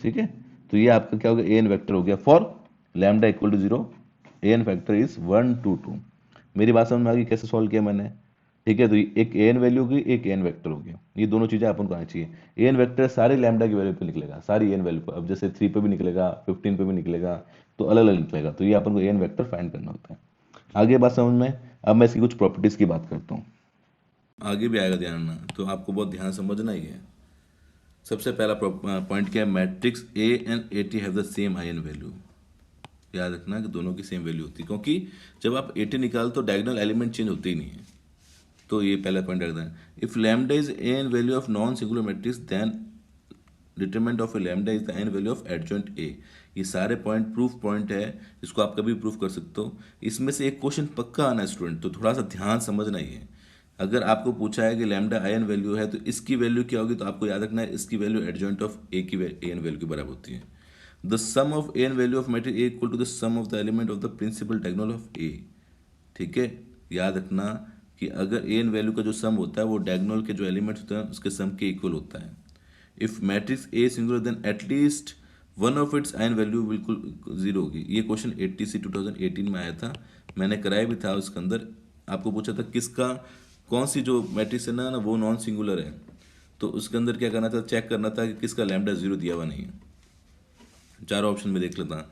ठीक है, तो ये आपका क्या हो गया, ए एन वेक्टर हो गया for lambda equal to 0, eigen vector is 1 2 2। मेरी बात समझ में आ गई कैसे सॉल्व किया मैंने। ठीक है, तो एक ए एन वैल्यू होगी, एक ए एन वेक्टर हो गया, ये दोनों चीजें अपन को आनी चाहिए। ए एन वेक्टर सारी लैम्डा की वैल्यू पे निकलेगा, सारी एन वैल्यू पर, अब जैसे 3 पे भी निकलेगा 15 पे भी निकलेगा, तो अलग अलग निकलेगा, तो ये अपन को ए एन वेक्टर फाइंड करना होता है। आगे बात समझ में। अब मैं इसकी कुछ प्रॉपर्टीज की बात करता हूँ, आगे भी आएगा ध्यान ना, तो आपको बहुत ध्यान समझना ही है। सबसे पहला पॉइंट क्या है, matrix A and A T have the same eigen value. याद रखना कि दोनों की सेम वैल्यू होती है, क्योंकि जब आप ए टी निकाल तो डायगोनल एलिमेंट चेंज होते ही नहीं है। तो ये पहला पॉइंट रखना है। If lambda is A N value of non singular matrix then determinant of A lambda is the eigen value of adjoint A. ये सारे पॉइंट प्रूफ पॉइंट है, इसको आप कभी प्रूफ कर सकते हो। इसमें से एक क्वेश्चन पक्का आना है स्टूडेंट, तो थोड़ा सा ध्यान समझना ही है। अगर आपको पूछा है कि लैम्डा आई एन वैल्यू है तो इसकी वैल्यू क्या होगी, तो आपको याद रखना है इसकी वैल्यू एडजॉइंट ऑफ ए की ए एन वैल्यू के बराबर होती है। The sum of A N value of matrix a equal to the sum of the element of the principal diagonal of a. ठीक है, याद रखना कि अगर ए एन वैल्यू का जो सम होता है वो डायगोनल के जो एलिमेंट्स होते हैं उसके सम के इक्वल होता है। If matrix A singular then at least one of its eigen value बिल्कुल 0 होगी। ये क्वेश्चन 80 2018 में आया था, मैंने कराया भी था। उसके अंदर आपको पूछा था किसका, कौन सी जो मैट्रिक्स है ना वो नॉन सिंगुलर है, तो उसके अंदर क्या करना था, चेक करना था कि किसका लैम्डा 0 दिया हुआ नहीं है। चारों ऑप्शन में देख लेता।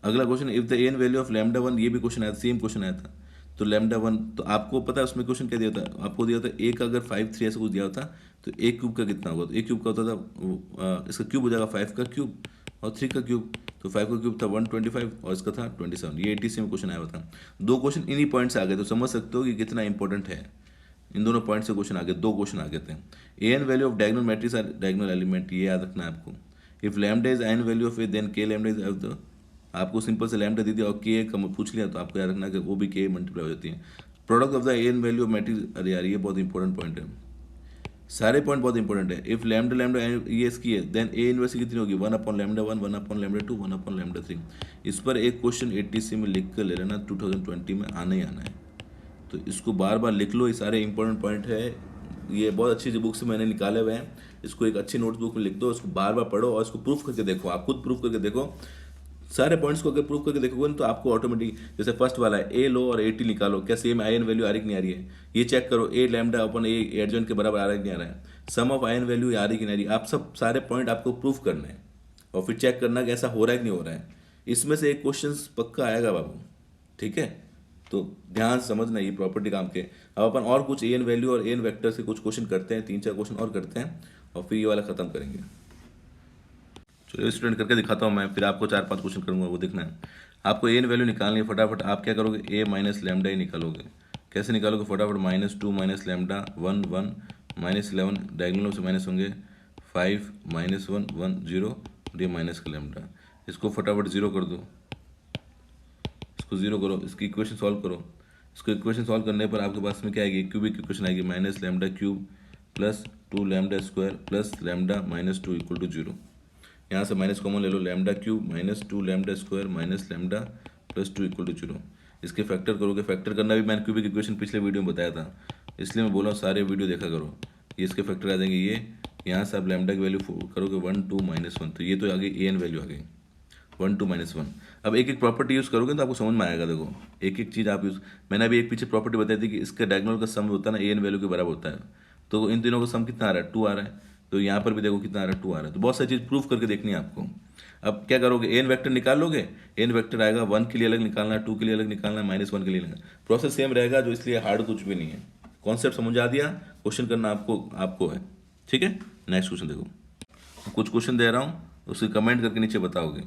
अगला question, if the eigen value of lambda 1, ये भी क्वेश्चन आया था, सेम क्वेश्चन आया था। तो लैम्डा 1, तो आपको पता है उसमें क्वेश्चन क्या दिया था, आपको दिया था ए का अगर 5 3 ऐसा कुछ दिया होता तो ए क्यूब का कितना होगा, तो ए क्यूब का होता था इसका क्यूब हो जाएगा 5 का क्यूब और 3 का क्यूब, तो 5 का क्यूब था 125 और इसका था 27। ये 80 में क्वेश्चन आया हुआ था। दो क्वेश्चन इन्हीं पॉइंट से आ गए, तो समझ सकते हो कि कितना इंपॉर्टेंट है। इन दोनों पॉइंट से क्वेश्चन आ गए, दो क्वेश्चन आ गए थे। A N value of diagonal matrix are diagonal element, ये याद रखना है आपको। If lambda is N value of a then k lambda is of the, आपको सिंपल से लैम्डा दे दिया और के पूछ लिया तो आपको याद रखना कि वो भी के मल्टीप्लाई हो जाती है। Product of the eigen value of matrix, अरे यार ये बहुत इंपॉर्टेंट पॉइंट है, सारे पॉइंट बहुत इंपॉर्टेंट है। इफ लैम्डा लैम्डा ये इसकी है देन ए इनवर्स कितनी होगी, 1/λ1 1/λ2 1/λ3। इस पर एक क्वेश्चन 80 में लिख कर ले लेना, 2020 में आना ही आना है, तो इसको बार बार लिख लो। ये सारे इंपॉर्टेंट पॉइंट है, ये बहुत अच्छी बुक से मैंने निकाले हुए हैं। इसको एक अच्छी नोटबुक में लिख दो, इसको बार बार पढ़ो और इसको प्रूफ करके देखो, आप खुद प्रूफ करके देखो। सारे पॉइंट्स को अगर प्रूफ करके देखोगे ना तो आपको ऑटोमेटिक, जैसे फर्स्ट वाला है ए लो और ए टी निकालो, क्या सेम आई एन वैल्यू आ रही कि नहीं आ रही है, ये चेक करो ए लैम्डा अपन ए एडजॉइंट के बराबर आ रहा है कि नहीं आ रहा है, सम ऑफ आई एन वैल्यू आ रही कि नहीं आ रही, आप सब सारे पॉइंट आपको प्रूफ करना है और फिर चेक करना कि ऐसा हो रहा है कि नहीं हो रहा है। इसमें से एक क्वेश्चन पक्का आएगा बाबू, ठीक है, तो ध्यान से समझना ये प्रॉपर्टी काम के। अब अपन और कुछ ए एन वैल्यू और ए एन वैक्टर से कुछ क्वेश्चन करते हैं, 3 4 क्वेश्चन और करते हैं और फिर ये वाला खत्म करेंगे। चलिए स्टूडेंट करके दिखाता हूँ मैं, फिर आपको 4 5 क्वेश्चन करूँगा, वो देखना है। आपको ए एन वैल्यू निकालनी है फटाफट, आप क्या करोगे, ए माइनस लैम्डा ही निकालोगे। कैसे निकालोगे फटाफट, -2 माइनस लैम्डा 1 1 -11 डायगोनल से माइनस होंगे 5 -1 1 0 और ये माइनस का लैम्डा, इसको फटाफट 0 कर दो, इसको 0 करो, इसकी इक्वेशन सॉल्व करो। इसको इक्वेशन सॉल्व करने पर आपके पास में क्या आएगी, क्यूबिक इक्वेशन आएगी, minus lambda cube plus 2 lambda square plus lambda -2 = 0। यहाँ से माइनस कॉमन ले लो, lambda cube -2 lambda square minus lambda plus 2 = 0। इसके फैक्टर करोगे, फैक्टर करना भी मैंने क्यूबिक इक्वेशन पिछले वीडियो में बताया था, इसलिए मैं बोला हूँ सारे वीडियो देखा करो। ये इसके फैक्टर आ जाएंगे, ये यहाँ से आप लैम्डा की वैल्यू करोगे 1 2 -1, तो ये तो आ गई ए एन वैल्यू आ गई 1 2 -1। अब एक एक प्रॉपर्टी यूज़ करोगे तो आपको समझ में आएगा। देखो एक एक चीज़ आप यूज़, मैंने अभी एक पीछे प्रॉपर्टी बताई थी कि इसका डायगोनल का सम होता है ना ए एन वैल्यू के बराबर होता है, तो इन तीनों का सम कितना आ रहा है, 2 आ रहा है, तो यहाँ पर भी देखो कितना आ रहा है, 2 आ रहा है। तो बहुत सारी चीज़ प्रूफ करके देखनी है आपको। अब क्या करोगे, एन वेक्टर निकाल लोगे, एन वेक्टर आएगा 1 के लिए अलग निकालना है, 2 के लिए अलग निकालना है, -1 के लिए अलग। प्रोसेस सेम रहेगा, जो इसलिए हार्ड कुछ भी नहीं है। कॉन्सेप्ट समझ आ दिया, क्वेश्चन करना आपको है, ठीक है। नेक्स्ट क्वेश्चन देखो, कुछ क्वेश्चन दे रहा हूँ, उसके कमेंट करके नीचे बताओगे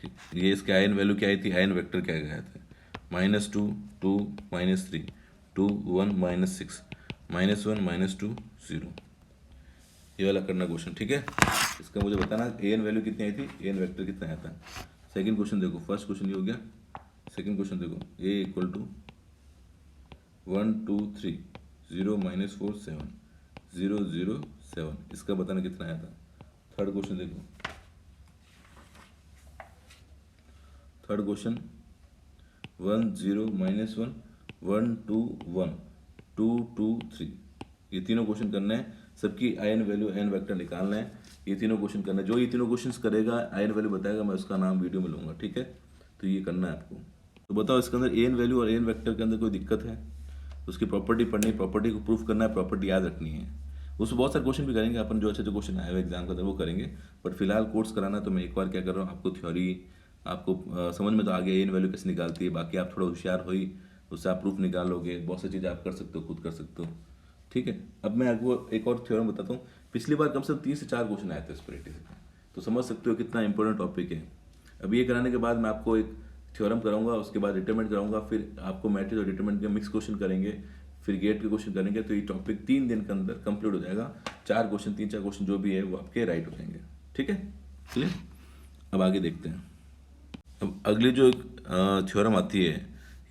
कि ये इसके आयन वैल्यू क्या आई थी, आयन वेक्टर क्या गया था, -2 2 -3 2 1 -6 -1 -2 0, ये वाला करना क्वेश्चन, ठीक है। इसका मुझे बताना ए एन वैल्यू कितनी आई थी, ए एन वेक्टर कितना आया था। सेकंड क्वेश्चन देखो, फर्स्ट क्वेश्चन ये हो गया, सेकंड क्वेश्चन देखो, ए = 1 2 3 0 -4 7 0 0 7, इसका बताना कितना आया था। थर्ड क्वेश्चन देखो, थर्ड क्वेश्चन 1 0 -1 1 2 1 2 2 3, ये तीनों क्वेश्चन करना है, सबकी आयन वैल्यू एन वेक्टर निकालना है, ये तीनों क्वेश्चन करना है। जो ये तीनों क्वेश्चंस करेगा आयन वैल्यू बताएगा, मैं उसका नाम वीडियो में लूंगा, ठीक है। तो ये करना है आपको। तो बताओ इसके अंदर एन वैल्यू और एन वेक्टर के अंदर कोई दिक्कत है, उसकी प्रॉपर्टी पढ़नी, प्रॉपर्टी को प्रूफ करना है, प्रॉपर्टी याद रखनी है। उसमें बहुत सारे क्वेश्चन भी करेंगे अपन, जो अच्छे क्वेश्चन आए हुए एग्जाम के अंदर वो करेंगे, बट फिलहाल कोर्स कराना, तो मैं एक बार क्या कर रहा हूँ, आपको थ्योरी आपको समझ में तो आ गया एन वैल्यू कैसे निकालती है, बाकी आप थोड़ा होशियार हुई उससे आप प्रूफ निकालोगे, बहुत सी चीज़ें आप कर सकते हो, खुद कर सकते हो, ठीक है। अब मैं आपको एक और थ्योरम बताता हूँ, पिछली बार कम से कम 3 से 4 क्वेश्चन आए थे इस पर 80 से, तो समझ सकते हो कितना इंपॉर्टेंट टॉपिक है। अब ये कराने के बाद मैं आपको एक थ्योरम कराऊंगा, उसके बाद डिटरमिनेंट कराऊंगा, फिर आपको मैट्रिक्स और डिटरमिनेंट के मिक्स क्वेश्चन करेंगे, फिर गेट के क्वेश्चन करेंगे, तो ये टॉपिक 3 दिन के अंदर कंप्लीट हो जाएगा। 4 क्वेश्चन 3 4 क्वेश्चन जो भी है वो आपके राइट हो जाएंगे, ठीक है। चलिए अब आगे देखते हैं। अब अगली जो थ्योरम आती है,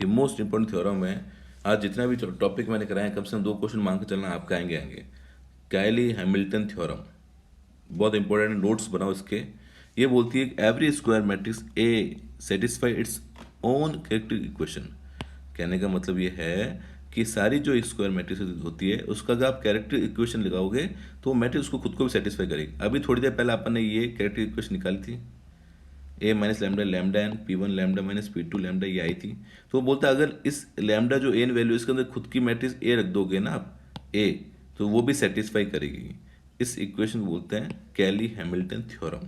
ये मोस्ट इंपॉर्टेंट थ्योरम है। आज जितना भी टॉपिक मैंने कराए हैं, कम से कम 2 क्वेश्चन मांग के चलना, आपका आएंगे। कैली हैमिल्टन थ्योरम बहुत इंपॉर्टेंट, नोट्स बनाओ इसके। ये बोलती है every square matrix A satisfy its own characteristic equation. कहने का मतलब ये है कि सारी जो स्क्वायर मैट्रिक्स होती है उसका अगर आप कैरेक्टर इक्वेशन लगाओगे तो वो मैट्रिक्स उसको खुद को भी सेटिस्फाई करेगी। अभी थोड़ी देर पहले अपन ने ये कैरेक्टर इक्वेशन निकाली थी, a minus lambda lambda n P1 lambda minus P2 lambda, ये आई थी। तो वो बोलता है अगर इस लैम्डा जो एन वैल्यू इसके अंदर खुद की मैट्रिक्स ए रख दोगे ना आप ए, तो वो भी सेटिस्फाई करेगी। इस इक्वेशन को बोलते हैं कैली हैमिल्टन थ्योरम।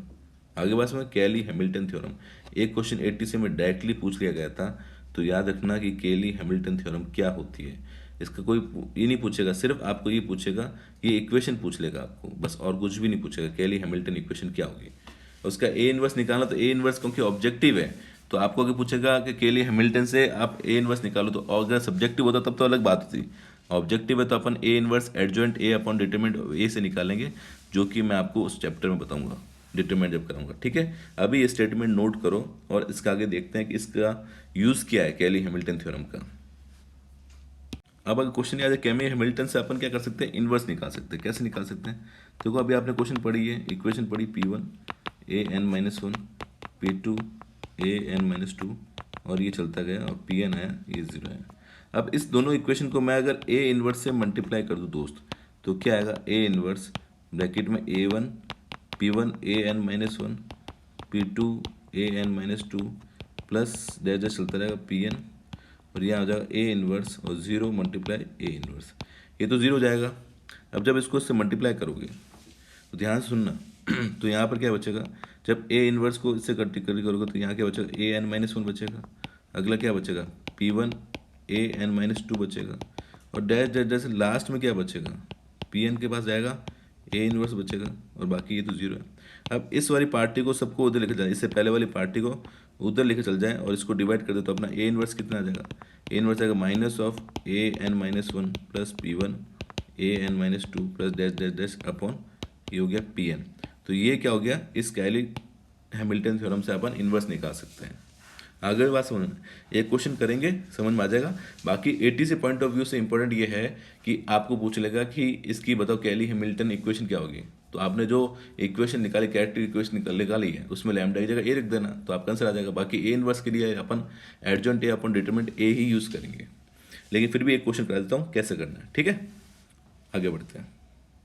आगे बात में कैली हैमिल्टन थ्योरम, एक क्वेश्चन 80 से में डायरेक्टली पूछ लिया गया था, तो याद रखना कि केली हैमिल्टन थ्योरम क्या होती है। इसका कोई ये नहीं पूछेगा, सिर्फ आपको ये पूछेगा, ये इक्वेशन पूछ लेगा आपको बस, और कुछ भी नहीं पूछेगा। केली हैमिल्टन इक्वेशन क्या होगी, उसका ए इनवर्स निकालना, तो ए इनवर्स क्योंकि ऑब्जेक्टिव है तो आपको अगर पूछेगा कि केली हैमिल्टन से आप ए इनवर्स निकालो, तो अगर सब्जेक्टिव होता तब तो अलग बात होती। ऑब्जेक्टिव है तो अपन a inverse adjoint a upon determinant a से निकालेंगे, जो कि मैं आपको उस चैप्टर में बताऊंगा डिटरमिनेंट जब कराऊंगा। ठीक है, अभी ये स्टेटमेंट नोट करो और इसका आगे देखते हैं कि इसका यूज़ क्या है केली हैमिल्टन थ्योरम का। अब अगर क्वेश्चन याद है केली हैमिल्टन से अपन क्या कर सकते हैं, इनवर्स निकाल सकते हैं। कैसे निकाल सकते हैं, देखो अभी आपने क्वेश्चन पढ़ी है, इक्वेशन पढ़ी P1 an-1 P2 an-2 और ये चलता गया और Pn आया, ये 0 है। अब इस दोनों इक्वेशन को मैं अगर ए इनवर्स से मल्टीप्लाई कर दूँ दोस्त, तो क्या आएगा, ए इनवर्स ब्रैकेट में a1 P1 an-1 P2 an-2 plus dash चलता रहेगा Pn, और यहाँ आ जाएगा ए इनवर्स और 0 मल्टीप्लाई ए इनवर्स, ये तो 0 हो जाएगा। अब जब इसको इससे मल्टीप्लाई करोगे तो ध्यान से सुनना तो यहाँ पर क्या बचेगा, जब ए इनवर्स को इससे करोगे तो यहाँ क्या बचेगा, an-1 बचेगा। अगला क्या बचेगा, P1 an-2 बचेगा, और डैश डैश डैश लास्ट में क्या बचेगा, Pn के पास जाएगा, ए इनवर्स बचेगा, और बाकी ये तो 0 है। अब इस वाली पार्टी को सबको उधर लेके जाए, इससे पहले वाली पार्टी को उधर लेके चल जाए और इसको डिवाइड कर दे, तो अपना ए इनवर्स कितना आ जाएगा, ए इनवर्स आएगा minus of an-1 plus P1 an-2 plus dash dash dash upon ये हो गया Pn। तो ये क्या हो गया, इस केली हैमिल्टन थ्योरम से अपन इनवर्स निकाल सकते हैं। आगे बात समझना, एक क्वेश्चन करेंगे समझ में आ जाएगा। बाकी 80 से पॉइंट ऑफ व्यू से इंपॉर्टेंट ये है कि आपको पूछ लेगा कि इसकी बताओ केली हैमिल्टन इक्वेशन क्या होगी, तो आपने जो इक्वेशन निकाली, कैरेक्टर इक्वेशन निकाली है, उसमें लैम्डा की जगह ए रख देना, तो आपका आंसर आ जाएगा। बाकी ए इनवर्स के लिए अपन एडजॉइंट ए अपन डिटरमिनेंट ए ही यूज़ करेंगे, लेकिन फिर भी एक क्वेश्चन करा देता हूँ कैसे करना है। ठीक है, आगे बढ़ते हैं।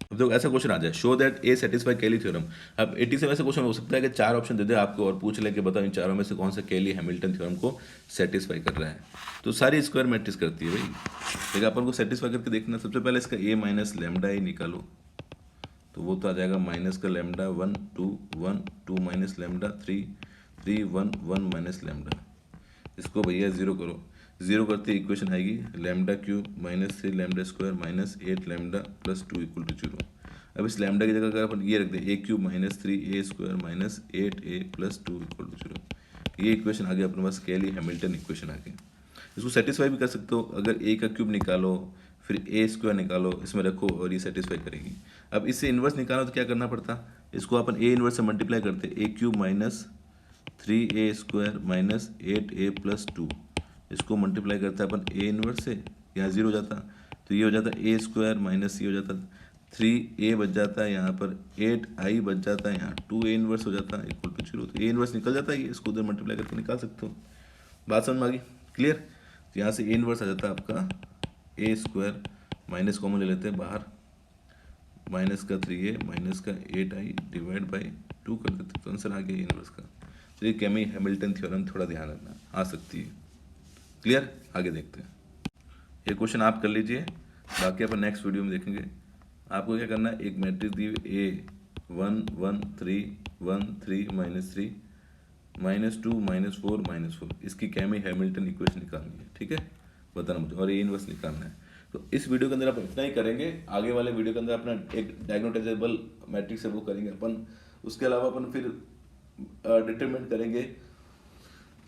अब देखो ऐसा क्वेश्चन आ जाए, शो दैट ए सेटिस्फाई केली थ्योरम। अब 80 से वैसे क्वेश्चन हो सकता है कि 4 ऑप्शन दे दे आपको और पूछ ले कि बताओ इन चारों में से कौन सा केली हैमिल्टन थ्योरम को सेटिस्फाई कर रहा है। तो सारी स्क्वायर मैट्रिक्स करती है भाई, लेकिन अपन को सेटिस्फाई करके देखना। सबसे पहले इसका ए माइनस लैम्डा ही निकालो, तो वो तो आ जाएगा माइनस का lambda 1 2 1 2 minus lambda 3 3 1 1 minus lambda. इसको भैया 0 करो, 0 करते इक्वेशन आएगी lambda cube minus 3 lambda square minus 8 lambda plus 2 equal to 0। अब इस लैम्डा की जगह अगर अपन ये रख दें a cube minus 3 a square minus 8a plus 2 equal to 0, ये इक्वेशन आ गया अपने पास केली हैमिल्टन इक्वेशन आ गई। इसको सेटिस्फाई भी कर सकते हो, अगर ए का क्यूब निकालो फिर ए स्क्वायर निकालो इसमें रखो और ये सेटिस्फाई करेगी। अब इससे इन्वर्स निकालो तो क्या करना पड़ता, इसको अपन ए इन्वर्स से मल्टीप्लाई करते, a cube minus 3a square minus 8a plus 2, इसको मल्टीप्लाई करता है अपन ए इनवर्स से, यहाँ 0 हो जाता, तो ये हो जाता ए स्क्वायर माइनस ये हो जाता 3a बच जाता है, यहाँ पर 8i बच जाता है, यहाँ 2a इनवर्स हो जाता है इक्वल टू 0। तो ए इनवर्स निकल जाता है, ये इसको उधर मल्टीप्लाई करके निकाल सकते हो। बात समझ में आ गई, क्लियर। तो यहाँ से ए इनवर्स आ जाता है आपका ए स्क्वायर, माइनस कॉमन ले लेते हैं बाहर, माइनस का 3a माइनस का 8i डिवाइड बाई 2 कर देते, तो आंसर आ गया ए इनवर्स का। तो ये केली हैमिल्टन थ्योरम थोड़ा ध्यान रखना आ सकती है, क्लियर। आगे देखते हैं, ये क्वेश्चन आप कर लीजिए, बाकी अपन नेक्स्ट वीडियो में देखेंगे। आपको क्या करना है, एक मैट्रिक्स दी ए 1 1 3 1 3 माइनस 3 माइनस 2 माइनस 4 माइनस 4, इसकी केली हैमिल्टन इक्वेशन निकालनी है। ठीक है, बताना मुझे, और ए इनवर्स निकालना है। तो इस वीडियो के अंदर आप इतना ही करेंगे, आगे वाले वीडियो के अंदर अपना एक डायगोनलाइजेबल मैट्रिक्स है वो करेंगे अपन। उसके अलावा अपन फिर डिटरमिनेंट करेंगे,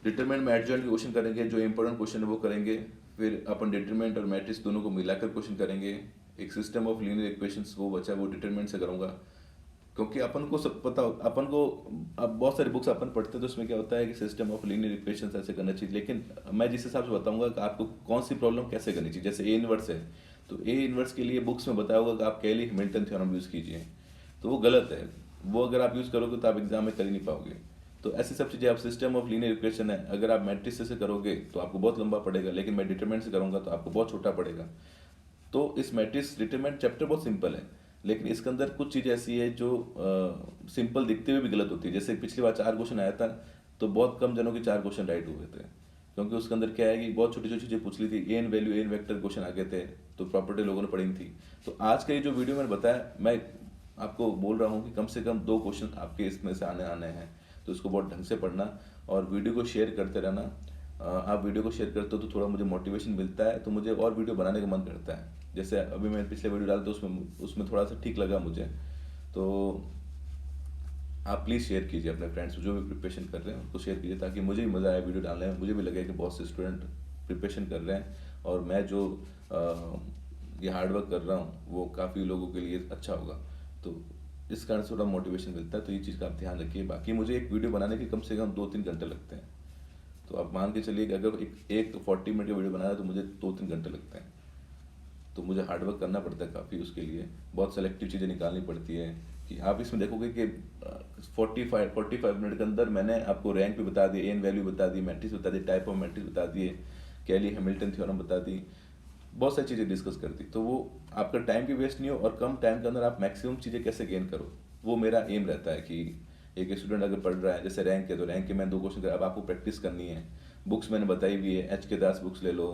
डिटरमिनेंट में एडजॉइंट क्वेश्चन करेंगे, जो इंपॉर्टेंट क्वेश्चन है वो करेंगे। फिर अपन डिटरमिनेंट और मैट्रिक्स दोनों को मिलाकर क्वेश्चन करेंगे। एक सिस्टम ऑफ लीनियर इक्वेशंस वो बचा, वो डिटरमिनेंट से करूँगा, क्योंकि अपन को सब पता, अपन को अब बहुत सारी बुक्स अपन पढ़ते हैं तो उसमें क्या होता है कि सिस्टम ऑफ लीनियर इक्वेशंस ऐसे करना चाहिए, लेकिन मैं जिस हिसाब से बताऊंगा कि आपको कौन सी प्रॉब्लम कैसे करनी चाहिए। जैसे ए इनवर्स है, तो ए इनवर्स के लिए बुक्स में बताया होगा कि आप केली हैमिल्टन थ्योरम यूज़ कीजिए, तो वो गलत है। वो अगर आप यूज़ करोगे तो आप एग्जाम में कर ही नहीं पाओगे। तो ऐसी सब चीज़ें, आप सिस्टम ऑफ लीनियर इक्वेशन है, अगर आप मैट्रिक्स से करोगे तो आपको बहुत लंबा पड़ेगा, लेकिन मैं डिटरमिनेंट से करूँगा तो आपको बहुत छोटा पड़ेगा। तो इस मैट्रिक्स डिटरमिनेंट चैप्टर बहुत सिंपल है, लेकिन इसके अंदर कुछ चीज़ ऐसी है जो सिंपल दिखते हुए भी गलत होती है। जैसे पिछली बार 4 क्वेश्चन आया था, तो बहुत कम जनों के 4 क्वेश्चन राइट हुए थे, क्योंकि उसके अंदर क्या है कि बहुत छोटी छोटी चीज़ें पूछ ली थी। Eigenvalue eigenvector question आ गए थे, तो प्रॉपर्टी लोगों ने पढ़ी थी। तो आज का ये जो वीडियो मैंने बताया, मैं आपको बोल रहा हूँ कि कम से कम 2 क्वेश्चन आपके इसमें से आने हैं, तो इसको बहुत ढंग से पढ़ना और वीडियो को शेयर करते रहना। आप वीडियो को शेयर करते हो तो थोड़ा मुझे मोटिवेशन मिलता है, तो मुझे और वीडियो बनाने का मन करता है। जैसे अभी मैं पिछले वीडियो डाला तो उसमें थोड़ा सा ठीक लगा मुझे। तो आप प्लीज़ शेयर कीजिए अपने फ्रेंड्स जो भी प्रिपरेशन कर रहे हैं उनको शेयर कीजिए, ताकि मुझे भी मज़ा आए वीडियो डालने में, मुझे भी लगे कि बहुत से स्टूडेंट प्रिपरेशन कर रहे हैं और मैं जो ये हार्ड वर्क कर रहा हूँ वो काफ़ी लोगों के लिए अच्छा होगा। तो इस कारण से थोड़ा मोटिवेशन मिलता है। तो ये चीज़ का आप ध्यान रखिए। बाकी मुझे एक वीडियो बनाने के कम से कम 2-3 घंटे लगते हैं। तो आप मान के चलिए कि अगर एक 40 मिनट का वीडियो बनाना है तो मुझे 2-3 घंटे लगते हैं। तो मुझे हार्डवर्क करना पड़ता है काफ़ी उसके लिए, बहुत सेलेक्टिव चीज़ें निकालनी पड़ती है। कि आप इसमें देखोगे कि 45 मिनट के अंदर मैंने आपको रैंक भी बता दी, एन वैल्यू बता दी, मैट्रिक्स बता दी, टाइप ऑफ मैट्रिक्स बता दिए, कैली हैमिल्टन थ्योरम बता दी, बहुत सारी चीज़ें डिस्कस कर दी। तो वो आपका टाइम भी वेस्ट नहीं हो और कम टाइम के अंदर आप मैक्सिमम चीज़ें कैसे गेन करो, वो मेरा एम रहता है। कि एक स्टूडेंट अगर पढ़ रहा है, जैसे रैंक है तो रैंक के मैंने 2 क्वेश्चन, अब आपको प्रैक्टिस करनी है। बुक्स मैंने बताई भी है, एच के दास बुक्स ले लो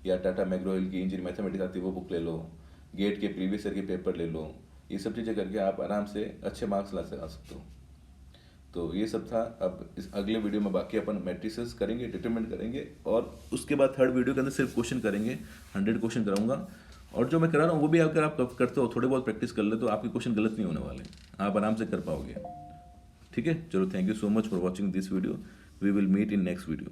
या टाटा मैग्रो-हिल की इंजीनियरिंग मैथमेटिक्स आती है वो बुक ले लो, गेट के प्रीवियस ईयर के पेपर ले लो। ये सब चीज़ें करके आप आराम से अच्छे मार्क्स ला सकते हो। तो ये सब था। अब इस अगले वीडियो में बाकी अपन मैट्रिसेस करेंगे, डिटरमिनेंट करेंगे, और उसके बाद थर्ड वीडियो के अंदर सिर्फ क्वेश्चन करेंगे। 100 क्वेश्चन कराऊंगा, और जो मैं करा रहा हूँ वो भी अगर आप करते हो, थोड़े बहुत प्रैक्टिस कर ले तो आपके क्वेश्चन गलत नहीं होने वाले, आप आराम से कर पाओगे। ठीक है, चलो, thank you so much for watching this video. We will meet in next video.